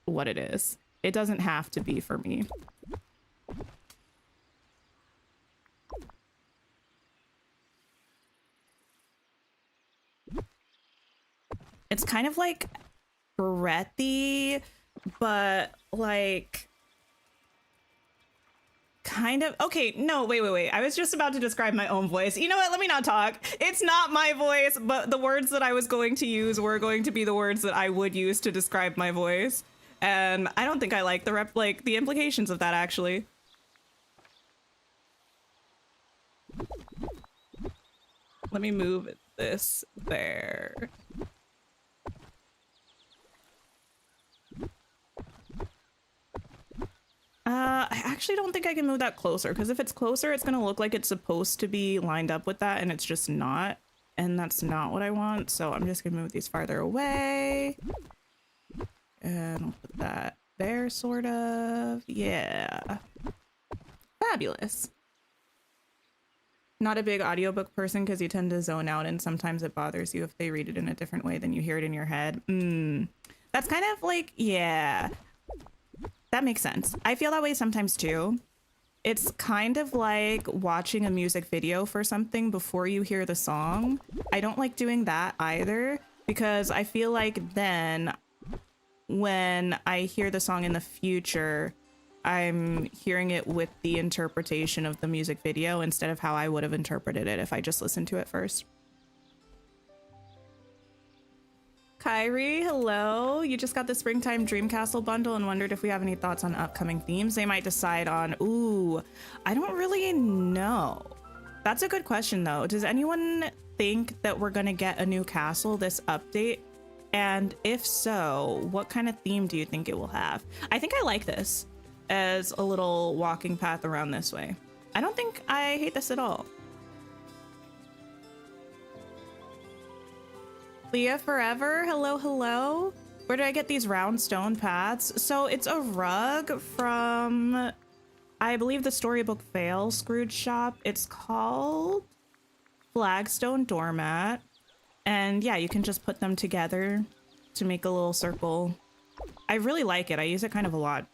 what it is. It doesn't have to be for me. It's kind of like breathy, but like kind of okay. No, wait. I was just about to describe my own voice. You know what? Let me not talk. It's not my voice, but the words that I was going to use were going to be the words that I would use to describe my voice. And I don't think I like the implications of that actually. Let me move this there. I actually don't think I can move that closer, because if it's closer, it's going to look like it's supposed to be lined up with that, and it's just not. And that's not what I want, so I'm just going to move these farther away. And I'll put that there, sort of. Yeah. Fabulous. Not a big audiobook person because you tend to zone out, and sometimes it bothers you if they read it in a different way than you hear it in your head. That's kind of like, yeah. That makes sense. I feel that way sometimes too. It's kind of like watching a music video for something before you hear the song. I don't like doing that either, because I feel like then when I hear the song in the future, I'm hearing it with the interpretation of the music video instead of how I would have interpreted it if I just listened to it first. Kyrie, hello. You just got the Springtime Dream Castle bundle and wondered if we have any thoughts on upcoming themes they might decide on. Ooh, I don't really know. That's a good question though. Does anyone think that we're gonna get a new castle this update? And if so, what kind of theme do you think it will have? I think I like this as a little walking path around this way. I don't think I hate this at all. Leah Forever, hello. Where did I get these round stone paths? So it's a rug from, I believe, the Storybook Fail Scrooge shop. It's called Flagstone Doormat. And yeah, you can just put them together to make a little circle. I really like it. I use it kind of a lot.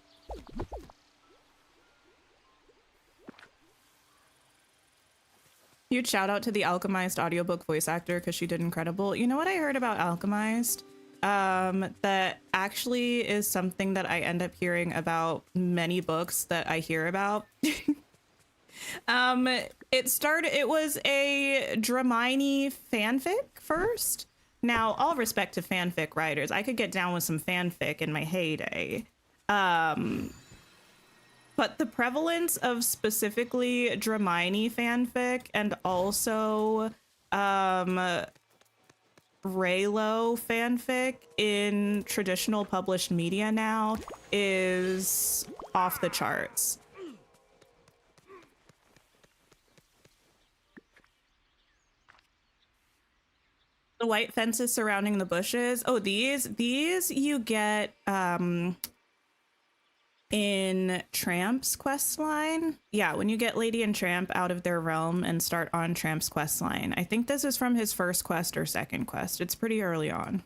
Huge shout out to the Alchemized audiobook voice actor because she did incredible. You know what I heard about Alchemized? That actually is something that I end up hearing about many books that I hear about. It was a Dramini fanfic first. Now, all respect to fanfic writers. I could get down with some fanfic in my heyday. But the prevalence of specifically Dramini fanfic and also Raylo fanfic in traditional published media now is off the charts. The white fences surrounding the bushes. Oh, these you get in Tramp's quest line. Yeah, when you get Lady and Tramp out of their realm and start on Tramp's quest line. I think this is from his first quest or second quest. It's pretty early on.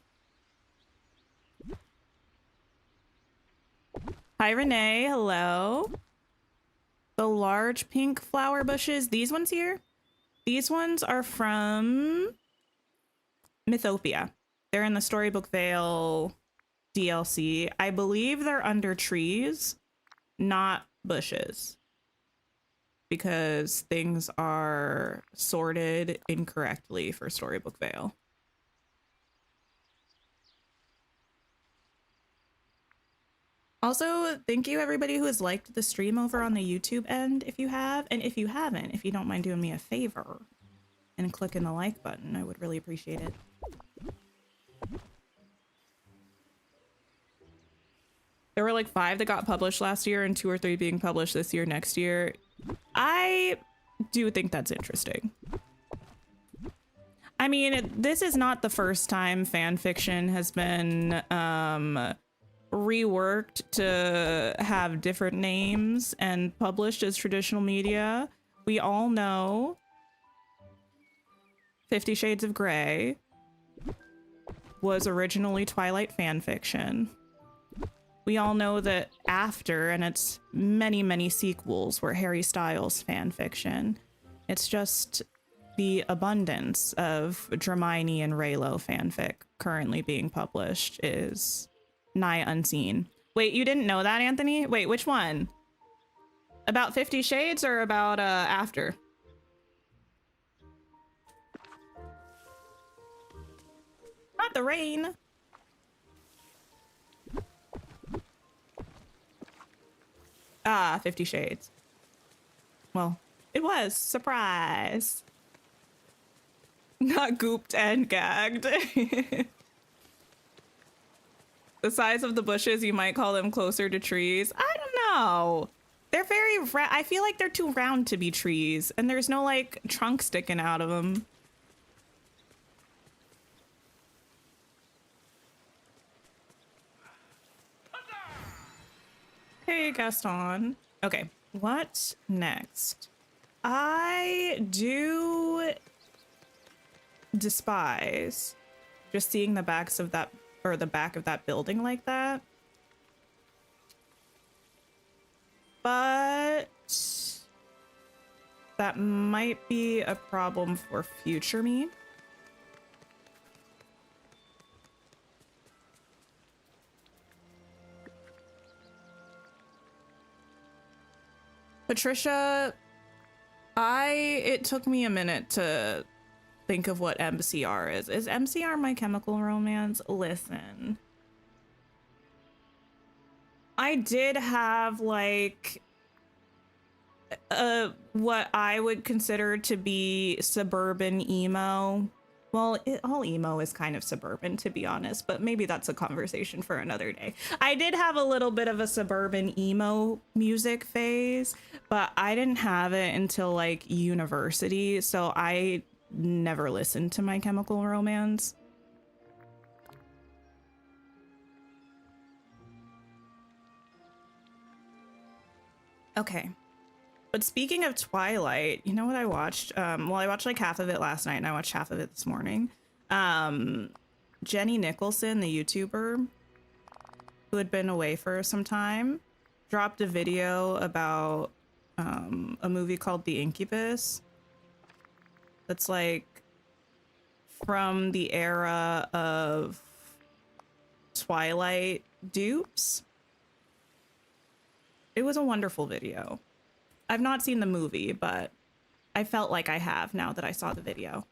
Hi, Renee. Hello. The large pink flower bushes. These ones here. These ones are from Mythopia. They're in the Storybook Vale DLC. I believe they're under trees, not bushes, because things are sorted incorrectly for Storybook Vale. Also, thank you everybody who has liked the stream over on the YouTube end, if you have, and if you haven't, if you don't mind doing me a favor and clicking the like button, I would really appreciate it. There were like 5 that got published last year and 2 or 3 being published this year, next year. I do think that's interesting. I mean, this is not the first time fan fiction has been reworked to have different names and published as traditional media. We all know 50 Shades of Grey was originally Twilight fan fiction. We all know that After and its many, many sequels were Harry Styles fan fiction. It's just the abundance of Dramini and Raylo fanfic currently being published is nigh unseen. Wait, you didn't know that, Anthony? Wait, which one? About 50 Shades or about After? Not the rain. Ah, 50 Shades. Well, it was. Surprise. Not gooped and gagged. The size of the bushes, you might call them closer to trees. I don't know. They're very, I feel like they're too round to be trees, and there's no like trunk sticking out of them. Hey, Gaston. Okay, what next? I do despise just seeing the backs of that, or the back of that building like that. But that might be a problem for future me. Patricia, it took me a minute to think of what MCR is. Is MCR My Chemical Romance? Listen. I did have like what I would consider to be suburban emo. Well, all emo is kind of suburban, to be honest, but maybe that's a conversation for another day. I did have a little bit of a suburban emo music phase, but I didn't have it until like university, so I never listened to My Chemical Romance. Okay. But speaking of Twilight, you know what I watched? Well, I watched like half of it last night and I watched half of it this morning. Jenny Nicholson, the YouTuber who had been away for some time, dropped a video about a movie called The Incubus. That's like from the era of Twilight dupes. It was a wonderful video. I've not seen the movie, but I felt like I have now that I saw the video.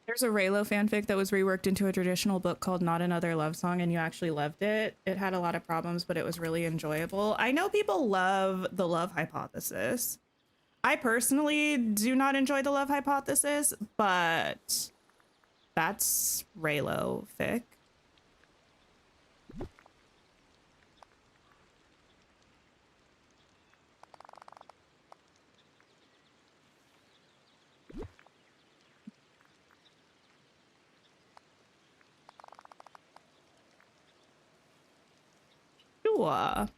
There's a Raylo fanfic that was reworked into a traditional book called Not Another Love Song, and you actually loved it. It had a lot of problems, but it was really enjoyable. I know people love The Love Hypothesis. I personally do not enjoy The Love Hypothesis, but that's Raylo fic. you.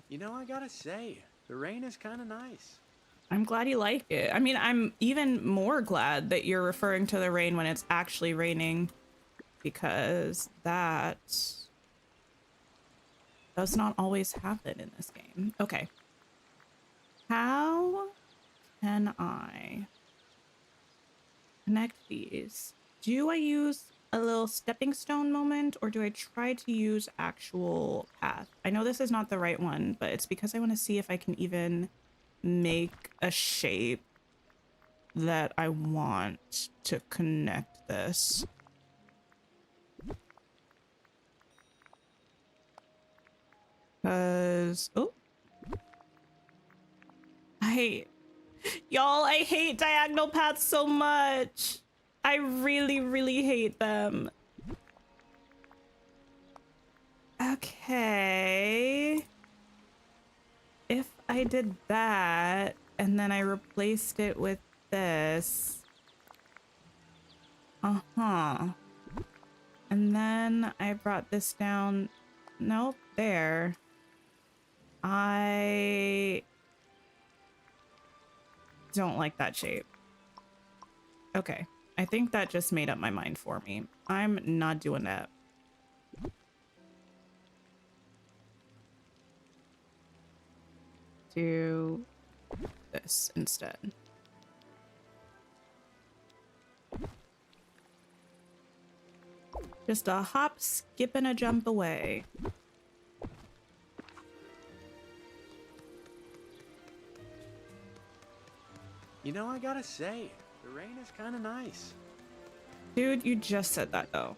You know, I gotta say, the rain is kind of nice. I'm glad you like it. I mean, I'm even more glad that you're referring to the rain when it's actually raining, because that does not always happen in this game. Okay. How can I connect these? Do I use a little stepping stone moment, or do I try to use actual path? I know this is not the right one, but it's because I want to see if I can even make a shape that I want to connect this. Because, oh, y'all, I hate diagonal paths so much. I really, really hate them. Okay. If I did that and then I replaced it with this. Uh-huh. And then I brought this down. Nope, there. I don't like that shape. Okay. I think that just made up my mind for me. I'm not doing that. Do this instead. Just a hop, skip, and a jump away. You know, I gotta say, the rain is kind of nice. Dude, you just said that though.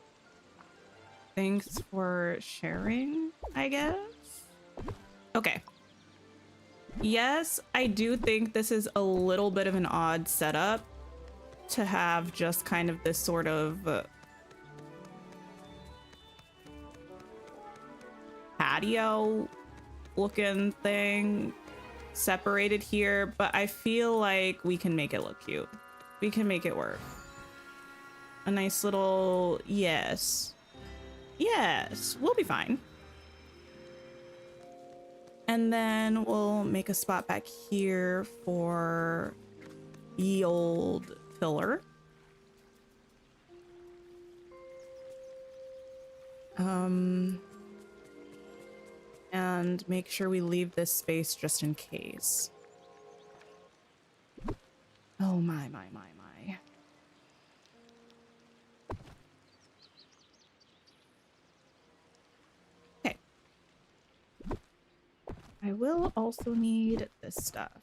Thanks for sharing, I guess. Okay. Yes, I do think this is a little bit of an odd setup to have just kind of this sort of patio looking thing separated here, but I feel like we can make it look cute. We can make it work. A nice little, yes. Yes, we'll be fine. And then we'll make a spot back here for ye old filler. And make sure we leave this space just in case. Oh my. Okay. I will also need this stuff.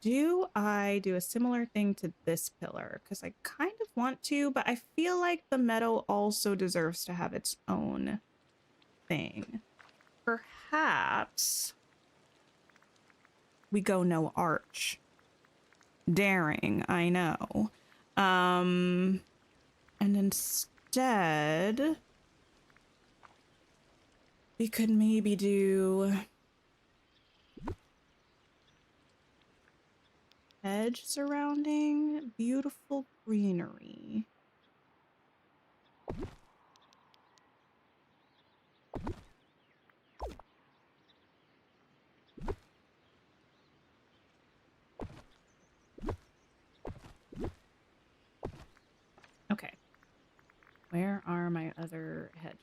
Do I do a similar thing to this pillar? Because I kind of want to, but I feel like the Meadow also deserves to have its own thing. Perhaps we go no arch. Daring, I know. And instead, we could maybe do hedge surrounding beautiful greenery. Okay. Where are my other hedges?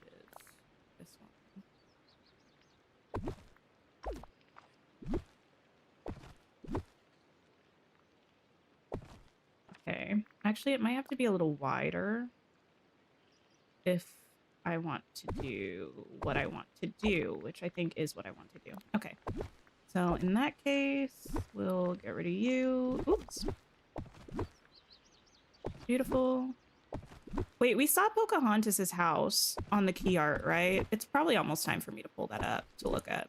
This one. Okay. Actually, it might have to be a little wider if I want to do what I want to do, which I think is what I want to do. Okay. So in that case, we'll get rid of you. Oops. Beautiful. Wait, we saw Pocahontas's house on the key art, right? It's probably almost time for me to pull that up to look at.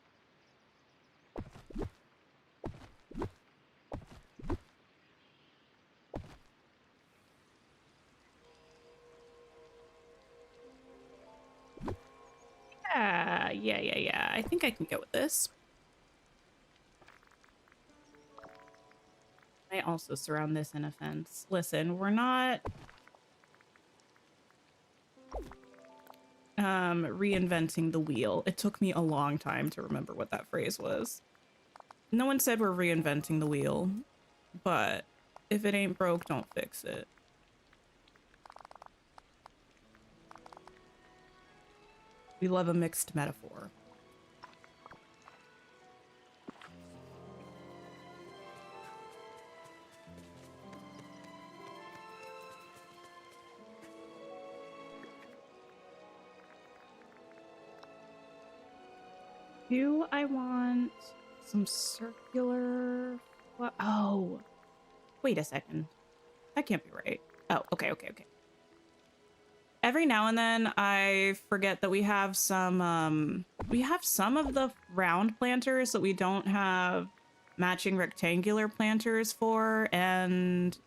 Yeah. I think I can go with this. I also surround this in a fence. Listen, we're not reinventing the wheel. It took me a long time to remember what that phrase was. No one said we're reinventing the wheel, but if it ain't broke, don't fix it. We love a mixed metaphor. Do I want some circular? What? Oh, wait a second. That can't be right. Oh, okay. Every now and then I forget that we have some of the round planters that we don't have matching rectangular planters for, and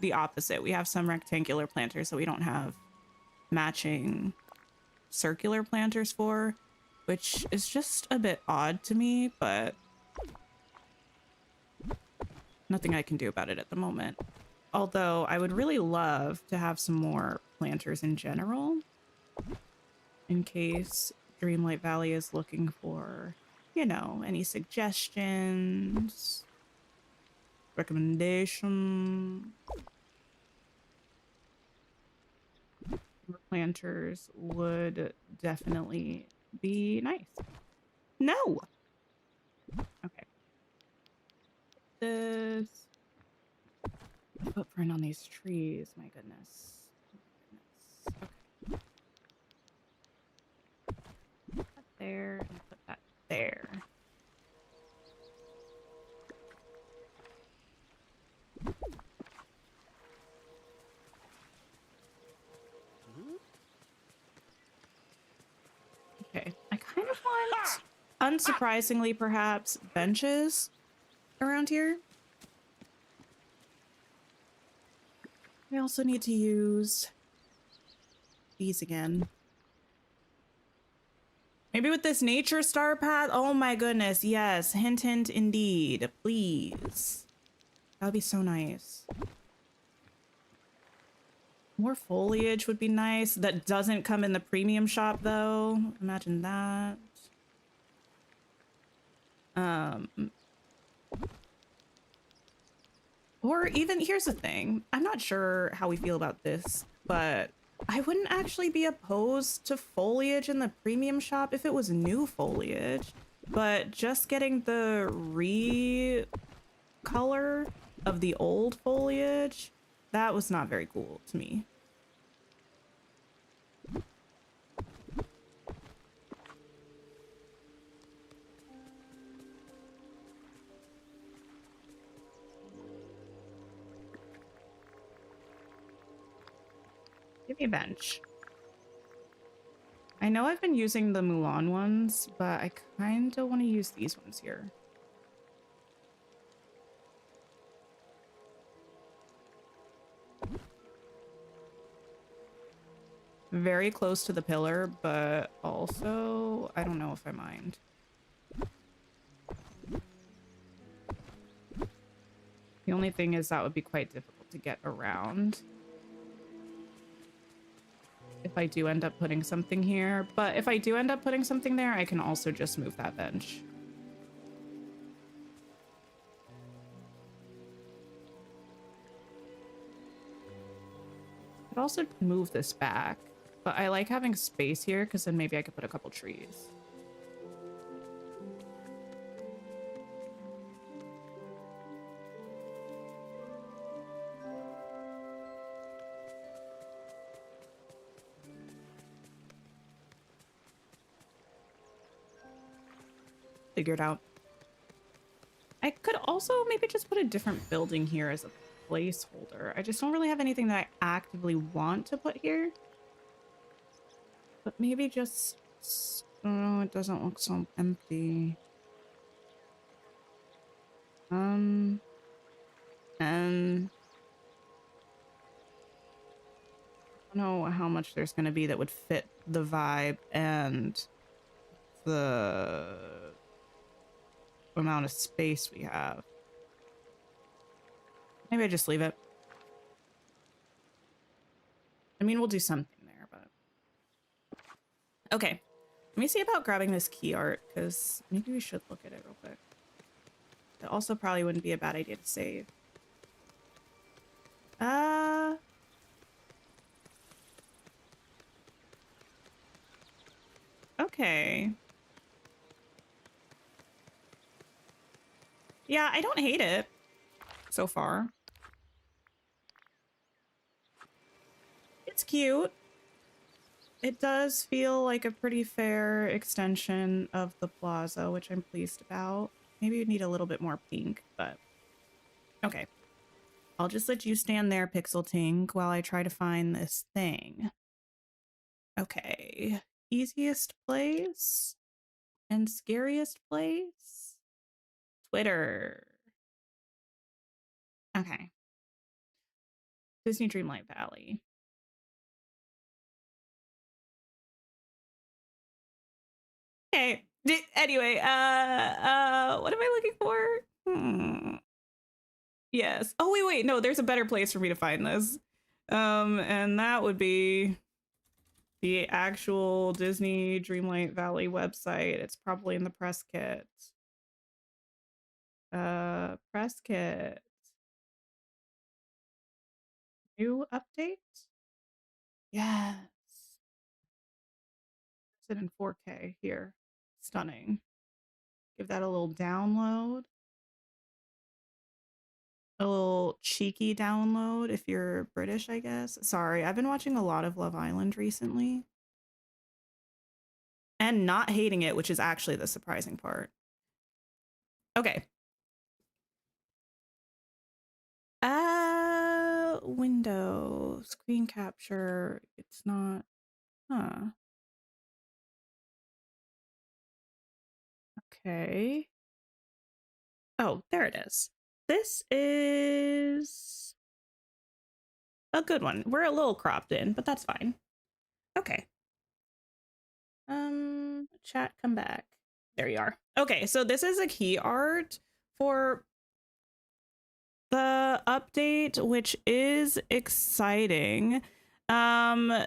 the opposite. We have some rectangular planters that we don't have matching circular planters for, which is just a bit odd to me, but nothing I can do about it at the moment. Although I would really love to have some more planters in general, in case Dreamlight Valley is looking for, you know, any suggestions, recommendations. More planters would definitely be nice. No! Okay. This footprint on these trees, my goodness. Okay. Put that there and put that there. Okay, I kind of want, unsurprisingly perhaps, benches around here. I also need to use these again. Maybe with this nature star path. Oh my goodness, yes. Hint, hint, indeed. Please. That would be so nice. More foliage would be nice. That doesn't come in the premium shop though. Imagine that. Or even, here's the thing. I'm not sure how we feel about this, but I wouldn't actually be opposed to foliage in the premium shop if it was new foliage, but just getting the recolor of the old foliage, that was not very cool to me. Give me a bench. I know I've been using the Mulan ones, but I kind of want to use these ones here. Very close to the pillar, but also, I don't know if I mind. The only thing is that would be quite difficult to get around if I do end up putting something here. But if I do end up putting something there, I can also just move that bench. I'd also move this back, but I like having space here because then maybe I could put a couple trees. Figured out. I could also maybe just put a different building here as a placeholder. I just don't really have anything that I actively want to put here. But maybe just... Oh, it doesn't look so empty. And... I don't know how much there's going to be that would fit the vibe and the amount of space we have. Maybe I just leave it. I mean, we'll do something there, but... Okay. Let me see about grabbing this key art, because maybe we should look at it real quick. It also probably wouldn't be a bad idea to save. Okay. Yeah, I don't hate it so far. It's cute. It does feel like a pretty fair extension of the Plaza, which I'm pleased about. Maybe you'd need a little bit more pink, but okay. I'll just let you stand there, Pixel Tink, while I try to find this thing. Okay. Easiest place and scariest place? Twitter. Okay. Disney Dreamlight Valley. Okay. Anyway, what am I looking for? Yes. Oh, wait. No, there's a better place for me to find this. And that would be the actual Disney Dreamlight Valley website. It's probably in the press kit. Press kit. New update? Yes. It's in 4K here. Stunning. Give that a little download. A little cheeky download if you're British, I guess. Sorry, I've been watching a lot of Love Island recently. And not hating it, which is actually the surprising part. Okay. Window, screen capture. It's not, huh. Okay. Oh, there it is. This is a good one. We're a little cropped in, but that's fine. Okay. Chat, come back. There you are. Okay, so this is a key art for the update, which is exciting. Some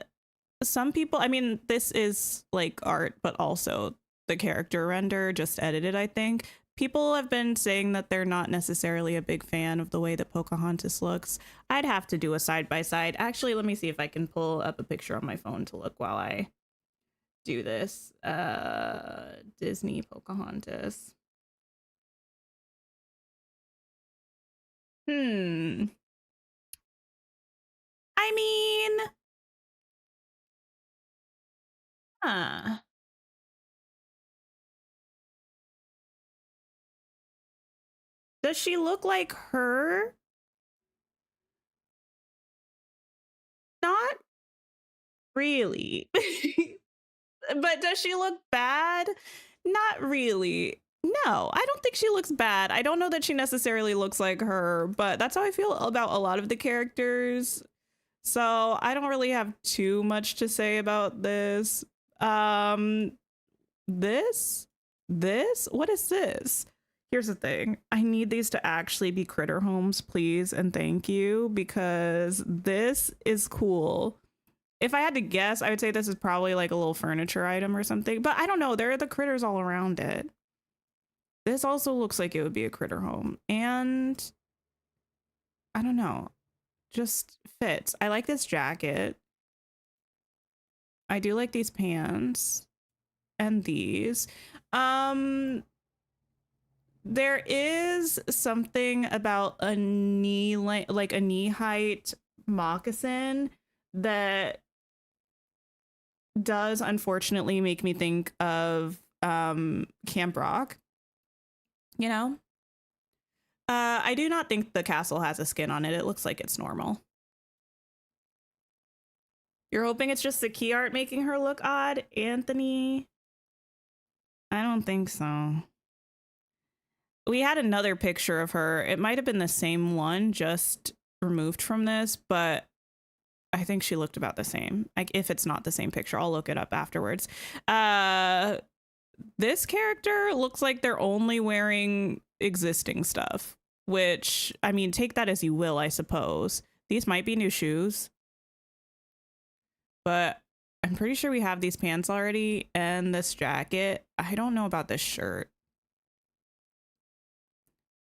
people, I mean, this is like art, but also the character render just edited, I think. People have been saying that they're not necessarily a big fan of the way that Pocahontas looks. I'd have to do a side-by-side. Actually, let me see if I can pull up a picture on my phone to look while I do this. Disney Pocahontas. I mean, does she look like her? Not really. But does she look bad? Not really. No, I don't think she looks bad. I don't know that she necessarily looks like her, but that's how I feel about a lot of the characters. So I don't really have too much to say about this. This? What is this? Here's the thing. I need these to actually be critter homes, please, and thank you, because this is cool. If I had to guess, I would say this is probably like a little furniture item or something, but I don't know. There are the critters all around it. This also looks like it would be a critter home, and I don't know, just fits. I like this jacket. I do like these pants and these. There is something about a knee like a knee height moccasin that does unfortunately make me think of Camp Rock. You know? I do not think the castle has a skin on it. It looks like it's normal. You're hoping it's just the key art making her look odd, Anthony? I don't think so. We had another picture of her. It might have been the same one, just removed from this, but I think she looked about the same. Like, if it's not the same picture, I'll look it up afterwards. this character looks like they're only wearing existing stuff, which, I mean, take that as you will, I suppose. These might be new shoes, but I'm pretty sure we have these pants already and this jacket. I don't know about this shirt.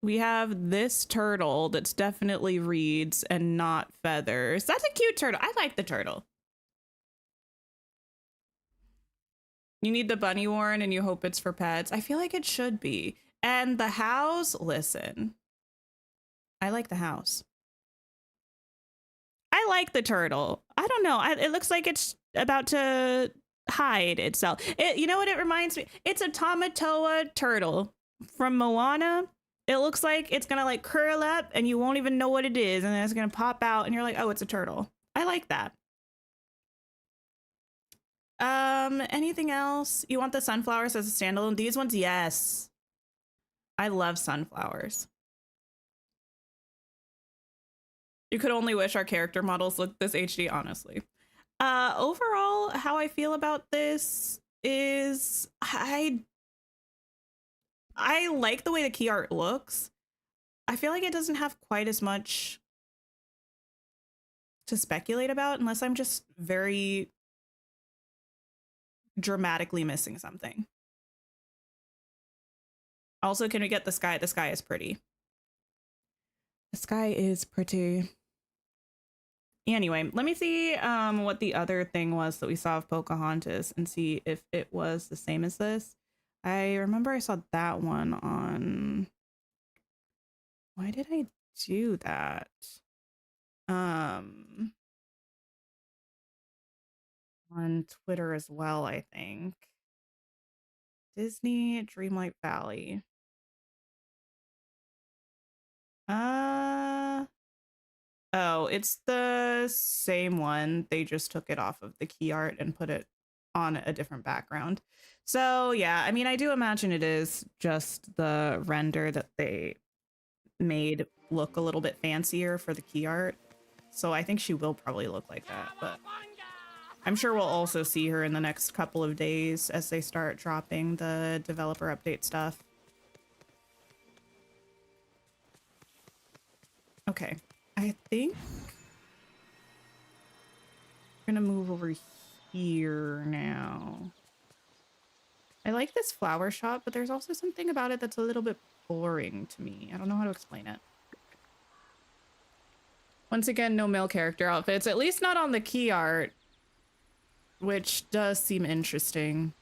We have this turtle that's definitely reeds and not feathers. That's a cute turtle. I like the turtle. You need the bunny warren and you hope it's for pets. I feel like it should be. And the house, listen. I like the house. I like the turtle. I don't know. It looks like it's about to hide itself. You know what it reminds me? It's a Tamatoa turtle from Moana. It looks like it's gonna like curl up and you won't even know what it is, and then it's gonna pop out and you're like, oh, it's a turtle. I like that. Anything else? You want the sunflowers as a standalone? These ones, yes. I love sunflowers. You could only wish our character models looked this HD, honestly. Overall, how I feel about this is I like the way the key art looks. I feel like it doesn't have quite as much to speculate about unless I'm just very dramatically missing something. Also, can we get the sky? The sky is pretty. The sky is pretty. Anyway, let me see what the other thing was that we saw of Pocahontas and see if it was the same as this. I remember I saw that one on... Why did I do that? On Twitter as well, I think. Disney Dreamlight Valley. Oh, it's the same one. They just took it off of the key art and put it on a different background. So yeah, I mean, I do imagine it is just the render that they made look a little bit fancier for the key art. So I think she will probably look like that, but I'm sure we'll also see her in the next couple of days as they start dropping the developer update stuff. Okay, I think I'm gonna move over here now. I like this flower shop, but there's also something about it that's a little bit boring to me. I don't know how to explain it. Once again, no male character outfits, at least not on the key art, which does seem interesting.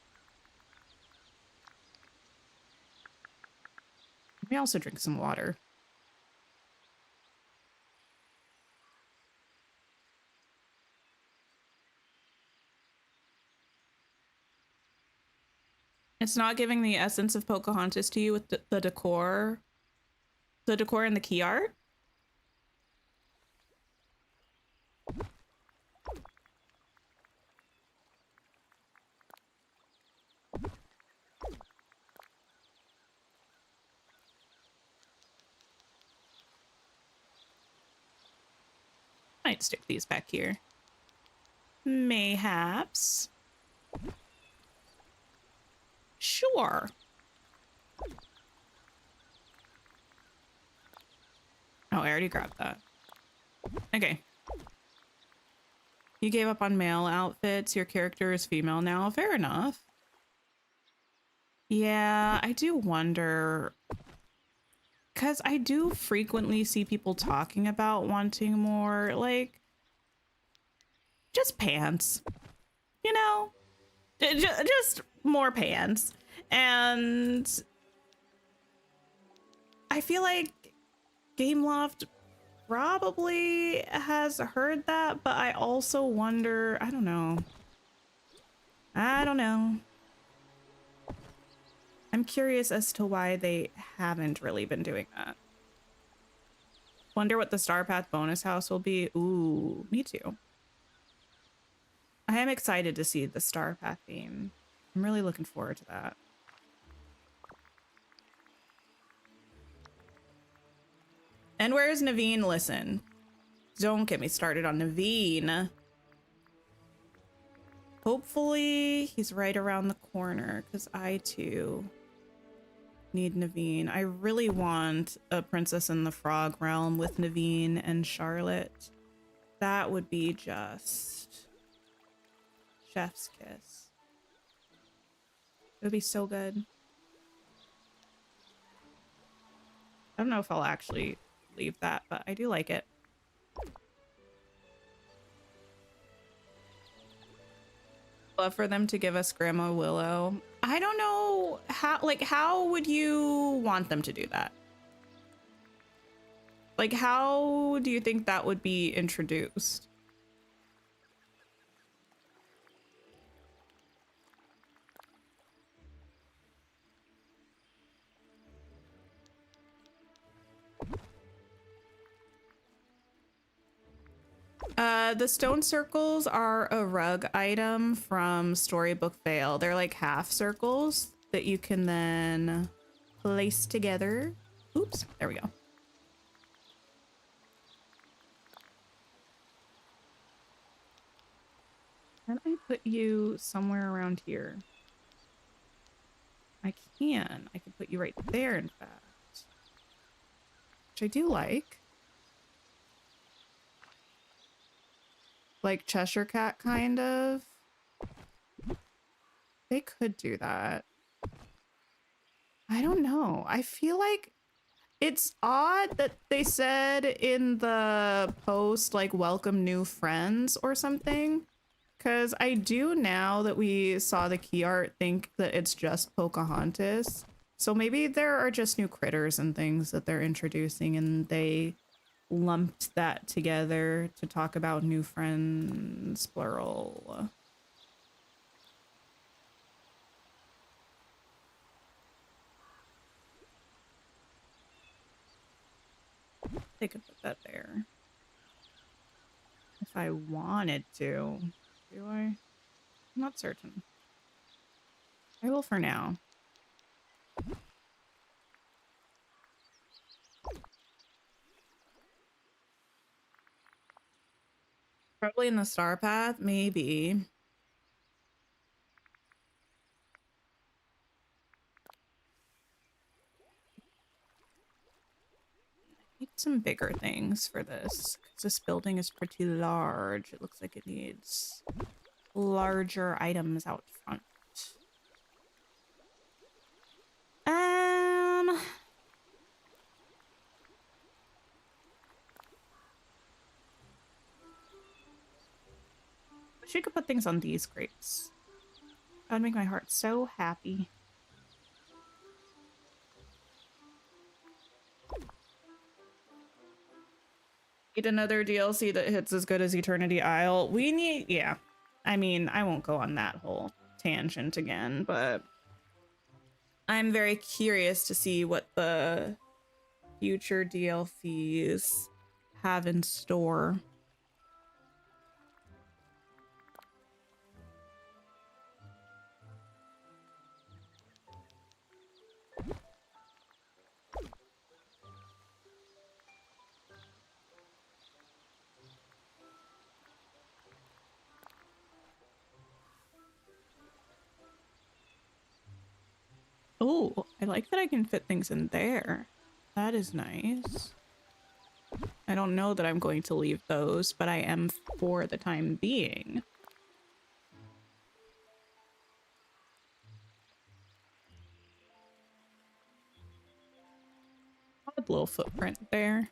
Let me also drink some water. It's not giving the essence of Pocahontas to you with the decor. The decor and the key art? Might stick these back here. Mayhaps. Sure. Oh, I already grabbed that. Okay. You gave up on male outfits. Your character is female now. Fair enough. Yeah, I do wonder. Because I do frequently see people talking about wanting more, like, just pants. You know? Just more pants. And I feel like Gameloft probably has heard that, but I also wonder, I don't know. I'm curious as to why they haven't really been doing that. Wonder what the Star Path bonus house will be. Ooh, me too. I am excited to see the Star Path theme. I'm really looking forward to that. And where's Naveen? Listen, don't get me started on Naveen. Hopefully he's right around the corner because I too need Naveen. I really want a Princess in the Frog Realm with Naveen and Charlotte. That would be just chef's kiss. It would be so good. I don't know if I'll actually leave that, but I do like it. Love for them to give us Grandma Willow. I don't know how would you want them to do that? Like, how do you think that would be introduced? The stone circles are a rug item from Storybook Vale. They're like half circles that you can then place together. Oops, there we go. Can I put you somewhere around here? I can. I can put you right there, in fact. Which I do like. Like Cheshire Cat, kind of. They could do that. I don't know. I feel like it's odd that they said in the post, like, welcome new friends or something. Because I do, now that we saw the key art, think that it's just Pocahontas. So maybe there are just new critters and things that they're introducing and they lumped that together to talk about new friends, plural. They could put that there. If I wanted to. Do I? I'm not certain. I will for now. Probably in the star path, maybe. Need some bigger things for this, because this building is pretty large. It looks like it needs larger items out front. Wish we could put things on these grapes. That would make my heart so happy. Need another DLC that hits as good as Eternity Isle. We need, yeah. I mean, I won't go on that whole tangent again, but I'm very curious to see what the future DLCs have in store. Oh, I like that I can fit things in there. That is nice. I don't know that I'm going to leave those, but I am for the time being. Odd little footprint there.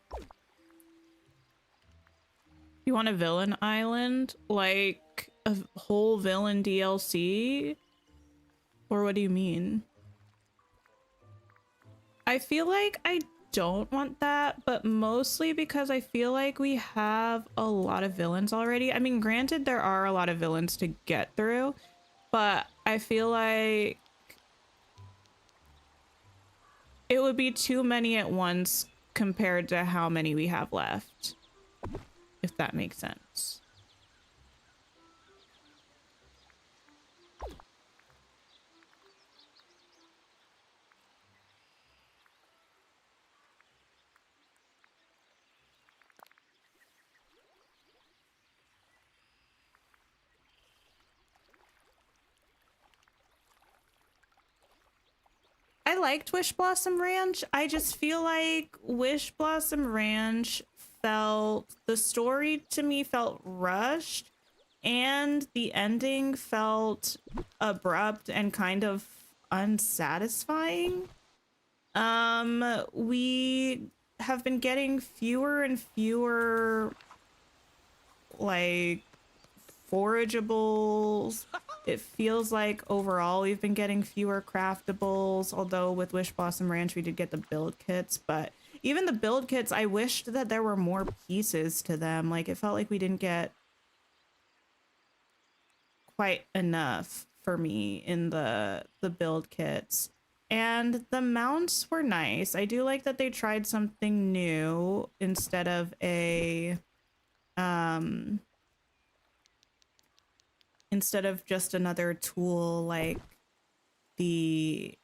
You want a villain island? Like a whole villain DLC? Or what do you mean? I feel like I don't want that, but mostly because I feel like we have a lot of villains already. I mean, granted, there are a lot of villains to get through, but I feel like it would be too many at once compared to how many we have left, if that makes sense. liked Wish Blossom Ranch. I just feel like Wish Blossom Ranch the story to me felt rushed, and the ending felt abrupt and kind of unsatisfying. We have been getting fewer and fewer like forageables. It feels like overall we've been getting fewer craftables, although with Wish Blossom Ranch we did get the build kits, but even the build kits, I wished that there were more pieces to them. Like, it felt like we didn't get quite enough for me in the build kits. And the mounts were nice. I do like that they tried something new instead of instead of just another tool like the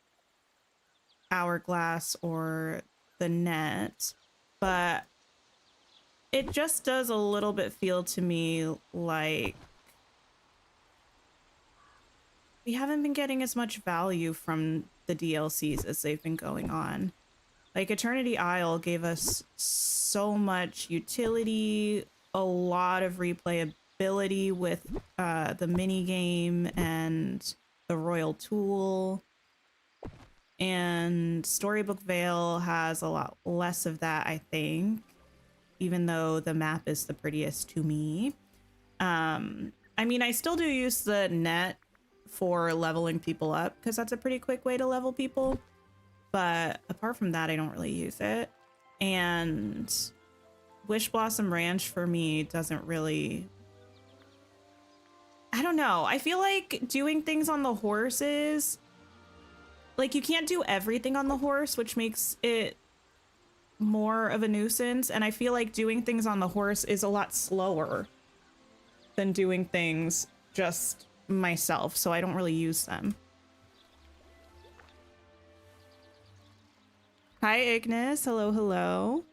hourglass or the net. But it just does a little bit feel to me like we haven't been getting as much value from the DLCs as they've been going on. Like, Eternity Isle gave us so much utility, a lot of replayability with the mini game and the Royal Tool. And Storybook Vale has a lot less of that, I think, even though the map is the prettiest to me. I mean, I still do use the net for leveling people up because that's a pretty quick way to level people. But apart from that, I don't really use it. And Wish Blossom Ranch for me doesn't really... I don't know. I feel like doing things on the horses... Like, you can't do everything on the horse, which makes it more of a nuisance. And I feel like doing things on the horse is a lot slower than doing things just myself. So I don't really use them. Hi, Ignis. Hello, hello.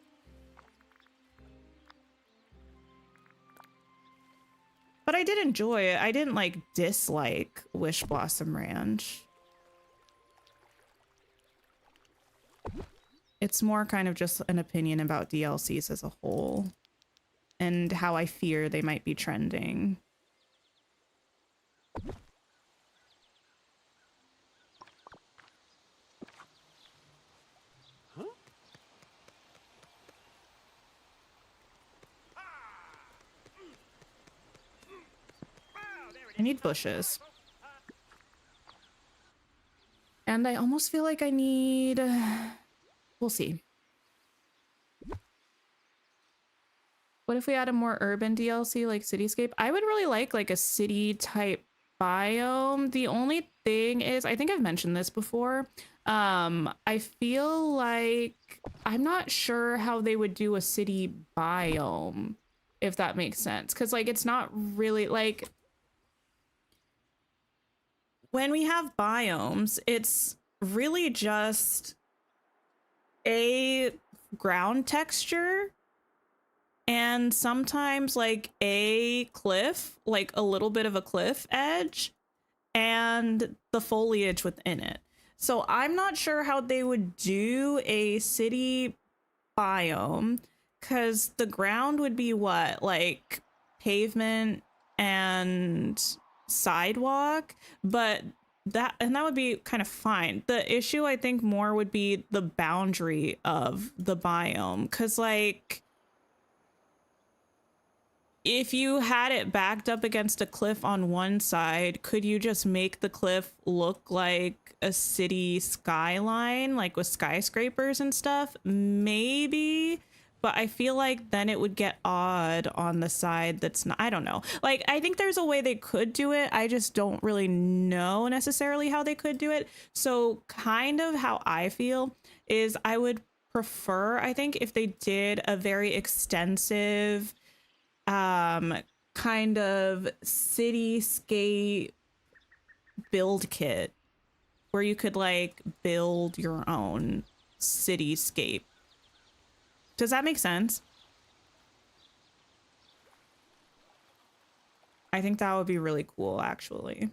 But I did enjoy it. I didn't, like, dislike Wish Blossom Ranch. It's more kind of just an opinion about DLCs as a whole and how I fear they might be trending. Huh? I need bushes. And I almost feel like I need... We'll see. What if we add a more urban DLC like Cityscape? I would really like a city type biome. The only thing is, I think I've mentioned this before. I feel like I'm not sure how they would do a city biome, if that makes sense. Because like it's not really like when we have biomes, it's really just a ground texture and sometimes like a cliff, like a little bit of a cliff edge and the foliage within it. So I'm not sure how they would do a city biome because the ground would be what, like pavement and sidewalk, but that would be kind of fine. The issue I think more would be the boundary of the biome, because like if you had it backed up against a cliff on one side, could you just make the cliff look like a city skyline, like with skyscrapers and stuff? Maybe. But I feel like then it would get odd on the side that's not, I don't know. Like, I think there's a way they could do it. I just don't really know necessarily how they could do it. So kind of how I feel is I would prefer, I think, if they did a very extensive kind of cityscape build kit where you could like build your own cityscape. Does that make sense? I think that would be really cool, actually.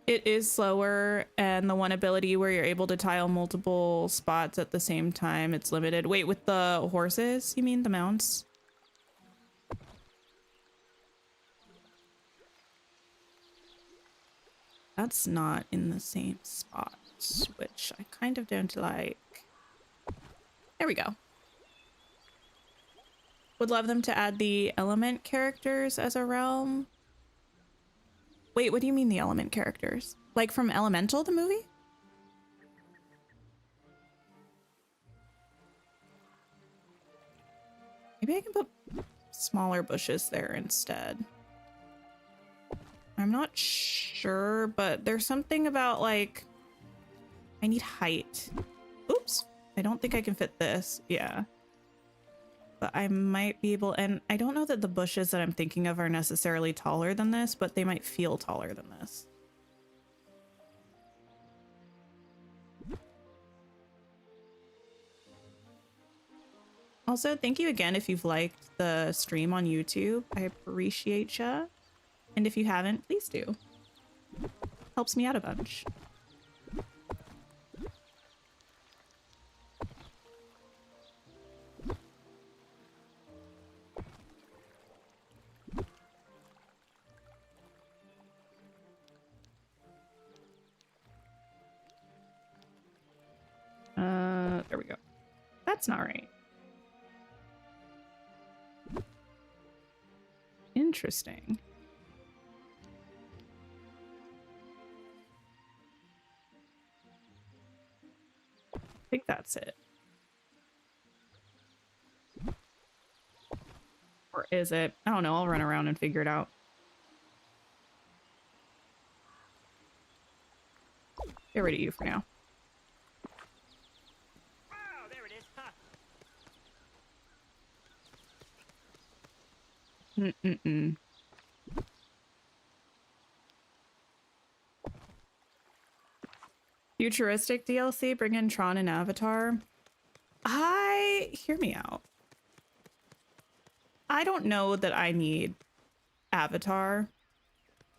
It is slower, and the one ability where you're able to tile multiple spots at the same time, it's limited. Wait, with the horses, you mean the mounts? That's not in the same spot, which I kind of don't like. There we go. Would love them to add the element characters as a realm. Wait, what do you mean the element characters? Like from Elemental, the movie? Maybe I can put smaller bushes there instead. I'm not sure, but there's something about like, I need height. Oops, I don't think I can fit this. Yeah. But I might be able, and I don't know that the bushes that I'm thinking of are necessarily taller than this, but they might feel taller than this. Also, thank you again if you've liked the stream on YouTube. I appreciate ya. And if you haven't, please do. Helps me out a bunch. There we go. That's not right. Interesting. I think that's it. Or is it? I don't know. I'll run around and figure it out. Get rid of you for now. Oh, there it is. Mm-mm-mm. Futuristic DLC, bring in Tron and Avatar. Hear me out. I don't know that I need Avatar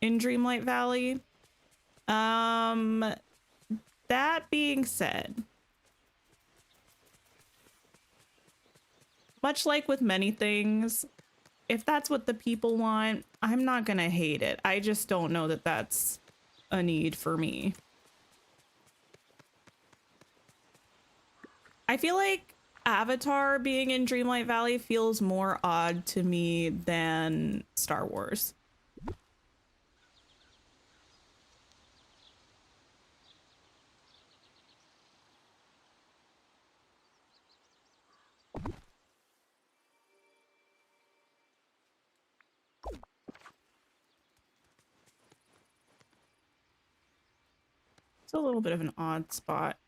in Dreamlight Valley. That being said, much like with many things, if that's what the people want, I'm not gonna hate it. I just don't know that that's a need for me. I feel like Avatar being in Dreamlight Valley feels more odd to me than Star Wars. It's a little bit of an odd spot,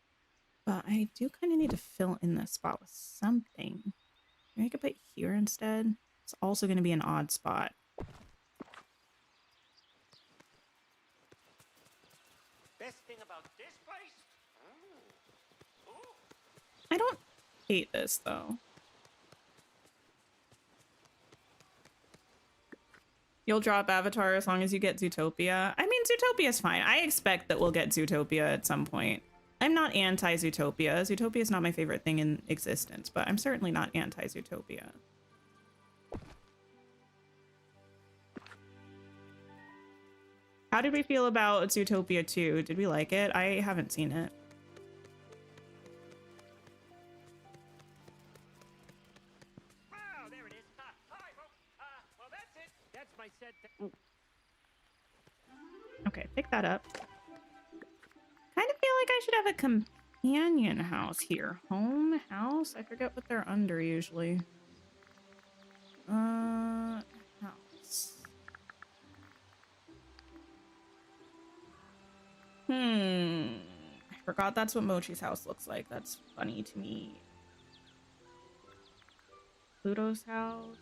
but I do kind of need to fill in this spot with something. Maybe I could put here instead. It's also going to be an odd spot. Best thing about this place? I don't hate this though. You'll drop Avatar as long as you get Zootopia. I mean, Zootopia's fine. I expect that we'll get Zootopia at some point. I'm not anti-Zootopia. Zootopia is not my favorite thing in existence, but I'm certainly not anti-Zootopia. How did we feel about Zootopia 2? Did we like it? I haven't seen it. Oh, there it is. Hi, folks. Well, that's it. That's my set. Okay, pick that up. Kind of feel like I should have a companion house here. Home, house? I forget what they're under usually. House. I forgot that's what Mochi's house looks like. That's funny to me. Pluto's house.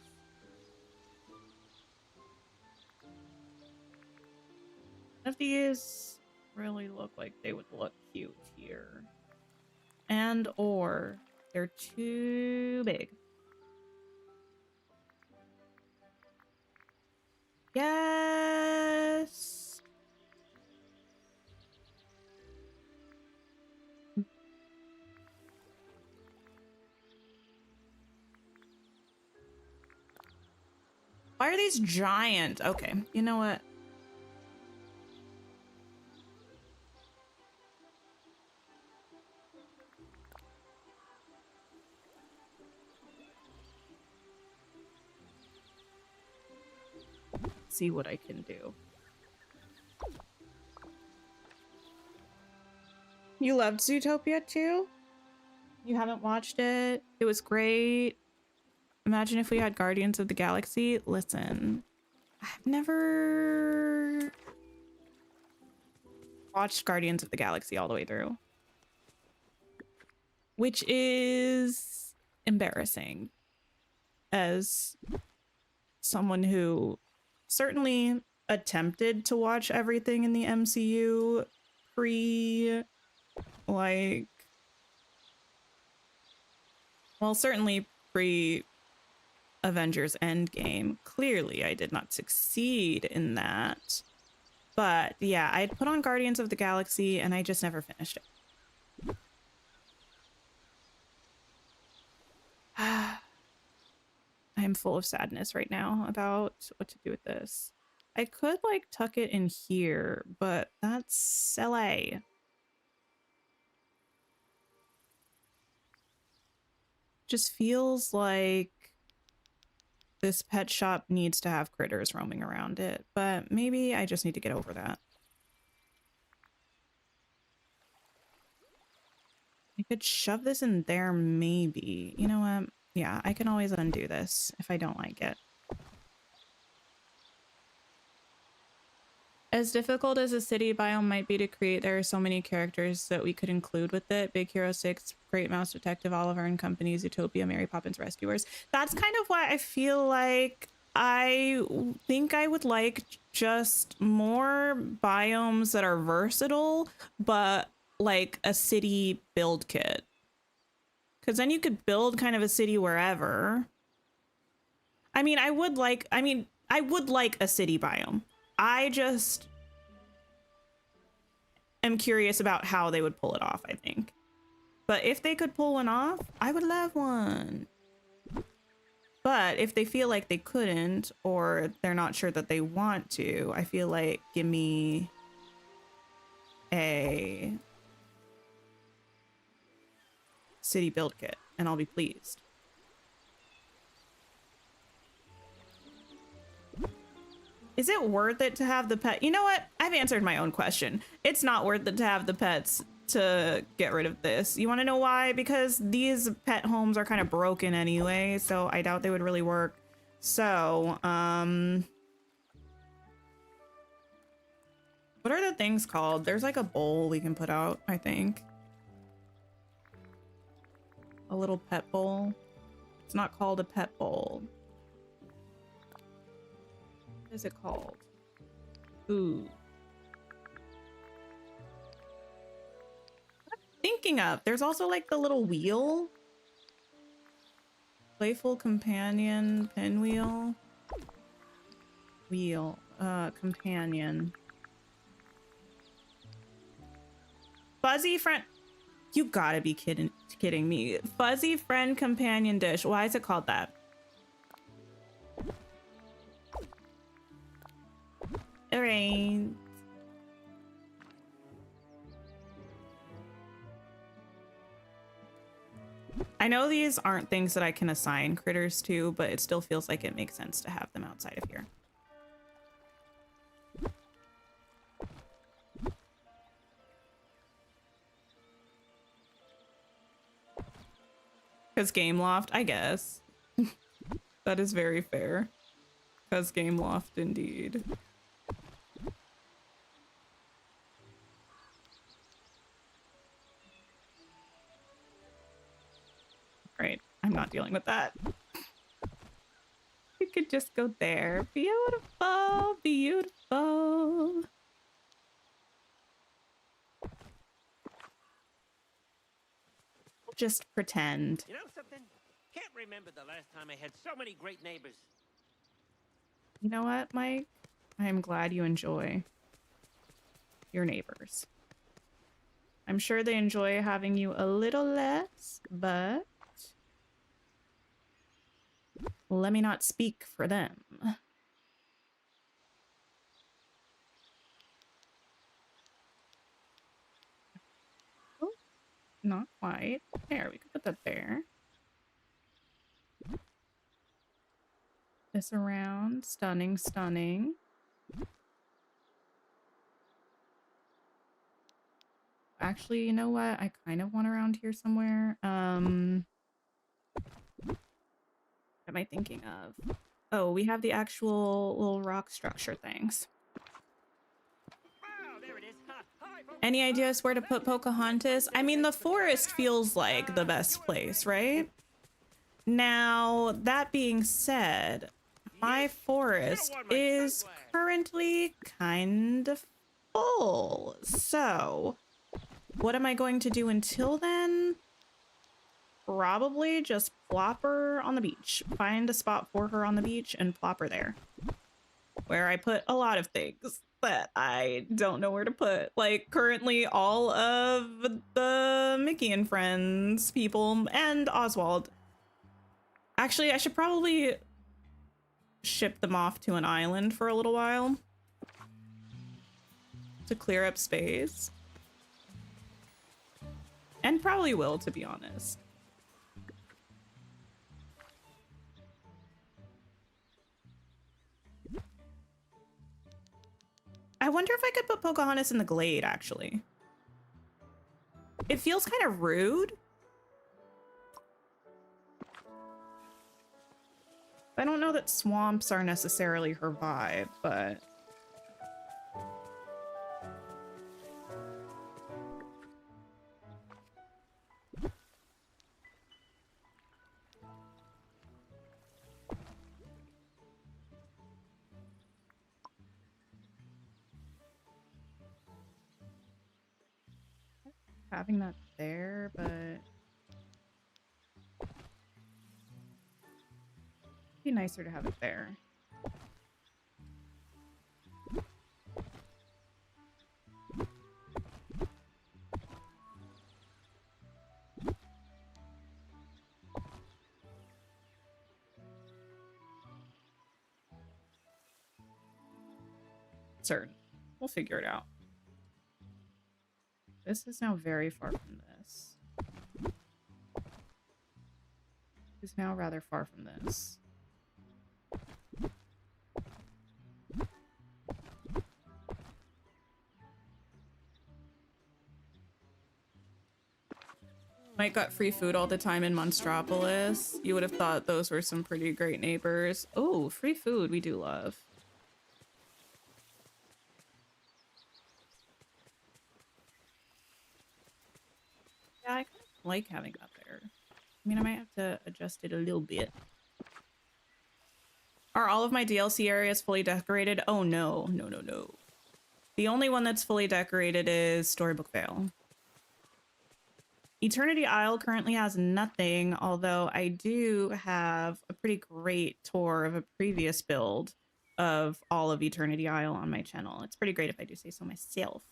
None of these really look like they would look cute here. And or they're too big. Yes. Why are these giant? Okay, you know what? See what I can do. You loved Zootopia too? You haven't watched it? It was great. Imagine if we had Guardians of the Galaxy. Listen, I've never watched Guardians of the Galaxy all the way through, which is embarrassing as someone who certainly attempted to watch everything in the MCU pre, like, well, certainly pre Avengers Endgame. Clearly, I did not succeed in that. But yeah, I'd put on Guardians of the Galaxy and I just never finished it. I am full of sadness right now about what to do with this. I could like tuck it in here, but that's LA. Just feels like this pet shop needs to have critters roaming around it, but maybe I just need to get over that. I could shove this in there, maybe. You know what? Yeah, I can always undo this if I don't like it. As difficult as a city biome might be to create, there are so many characters that we could include with it. Big Hero 6, Great Mouse Detective, Oliver and Company, Zootopia, Mary Poppins Rescuers. That's kind of why I feel like I think I would like just more biomes that are versatile, but like a city build kit. Because then you could build kind of a city wherever. I mean, I would like a city biome. I just am curious about how they would pull it off, I think. But if they could pull one off, I would love one. But if they feel like they couldn't, or they're not sure that they want to, I feel like give me a city build kit and I'll be pleased. Is it worth it to have the pet? You know what? I've answered my own question. It's not worth it to have the pets to get rid of this. You want to know why? Because these pet homes are kind of broken anyway, so I doubt they would really work. So, what are the things called? There's like a bowl we can put out, I think. A little pet bowl. It's not called a pet bowl. What is it called? Ooh. What am I thinking of? There's also like the little wheel. Playful companion pinwheel. Wheel. Companion. Fuzzy friend. You gotta be kidding me. Fuzzy friend companion dish. Why is it called that? All right. I know these aren't things that I can assign critters to, but it still feels like it makes sense to have them outside of here. Because Game Loft, I guess. That is very fair. Because Game Loft, indeed. Right, I'm not dealing with that. You could just go there. Beautiful, beautiful. Just pretend. You know something? Can't remember the last time I had so many great neighbors. You know what, Mike? I am glad you enjoy your neighbors. I'm sure they enjoy having you a little less, but let me not speak for them. Not quite. There, we can put that there. This around. Stunning, stunning. Actually, you know what? I kind of want around here somewhere. What am I thinking of? Oh, we have the actual little rock structure things. Wow, there it is. Hi, folks. Any ideas where to put Pocahontas? I mean, the forest feels like the best place, right? Now, that being said, my forest is currently kind of full. So, what am I going to do until then? Probably just plop her on the beach. Find a spot for her on the beach and plop her there. Where I put a lot of things that I don't know where to put. Like, currently all of the Mickey and Friends people and Oswald. Actually, I should probably ship them off to an island for a little while to clear up space. And probably will, to be honest. I wonder if I could put Pocahontas in the glade, actually. It feels kind of rude. I don't know that swamps are necessarily her vibe, but... having that there, but... it'd be nicer to have it there. Certain. We'll figure it out. This is now very far from this. This is now rather far from this. Mike got free food all the time in Monstropolis. You would have thought those were some pretty great neighbors. Oh, free food we do love. Yeah, I kind of like having that there. I mean, I might have to adjust it a little bit. Are all of my DLC areas fully decorated? Oh, no. No, no, no. The only one that's fully decorated is Storybook Vale. Eternity Isle currently has nothing, although I do have a pretty great tour of a previous build of all of Eternity Isle on my channel. It's pretty great if I do say so myself.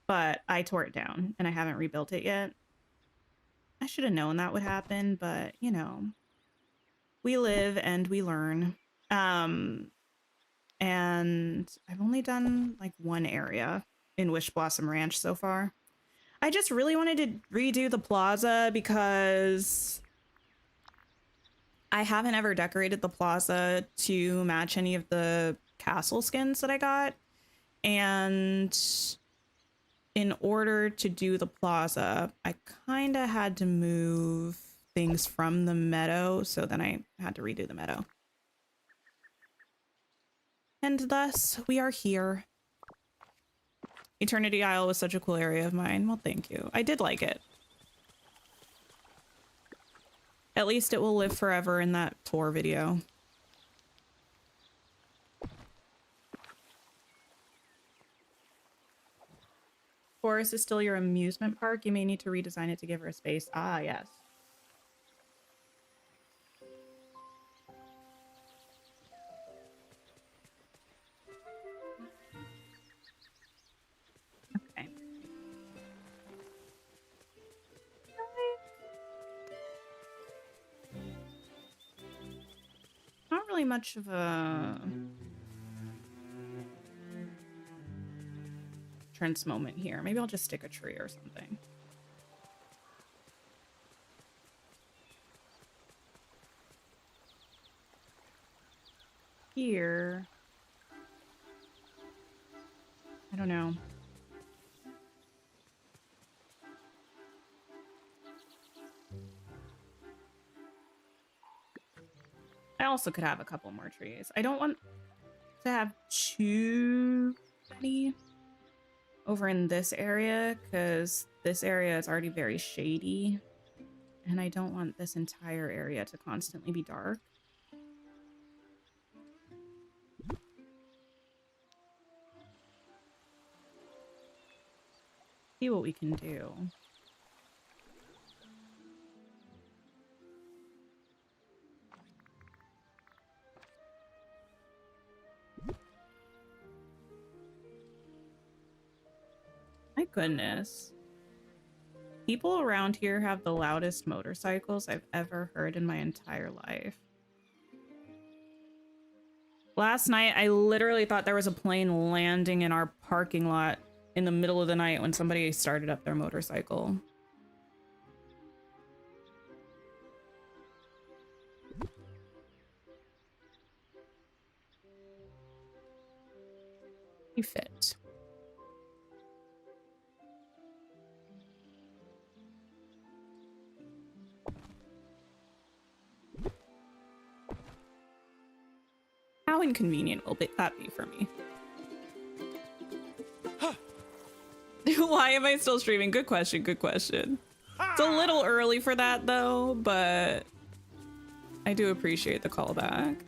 But I tore it down and I haven't rebuilt it yet. I should have known that would happen, but you know, we live and we learn. And I've only done like one area in Wish Blossom Ranch so far. I just really wanted to redo the plaza because I haven't ever decorated the plaza to match any of the castle skins that I got. And in order to do the plaza, I kind of had to move things from the meadow. So then I had to redo the meadow. And thus we are here. Eternity Isle was such a cool area of mine. Well, thank you. I did like it. At least it will live forever in that tour video. Forest is still your amusement park. You may need to redesign it to give her a space. Ah, yes. Okay. Not really much of a... entrance moment here. Maybe I'll just stick a tree or something. Here. I don't know. I also could have a couple more trees. I don't want to have too many over in this area because this area is already very shady and I don't want this entire area to constantly be dark. See what we can do. My goodness. People around here have the loudest motorcycles I've ever heard in my entire life. Last night, I literally thought there was a plane landing in our parking lot in the middle of the night when somebody started up their motorcycle. You fit. How inconvenient will that be for me? Why am I still streaming? Good question, good question. It's a little early for that though, but I do appreciate the callback.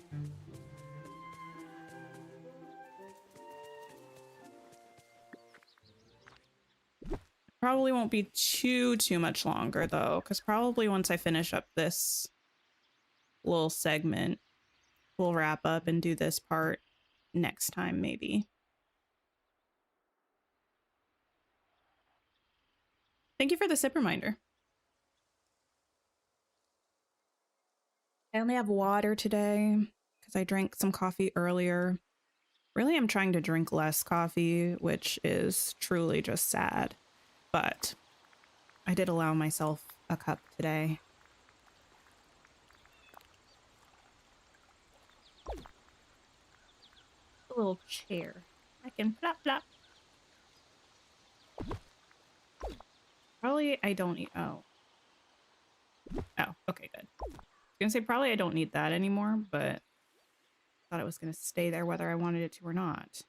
Probably won't be too much longer though, because probably once I finish up this little segment, we'll wrap up and do this part next time maybe. Thank you for the sip reminder. I only have water today because I drank some coffee earlier. Really, I'm trying to drink less coffee, which is truly just sad. But I did allow myself a cup today. A little chair. I can flop flop. Probably I don't need... Oh, okay, good. I was gonna say probably I don't need that anymore, but I thought it was gonna stay there whether I wanted it to or not.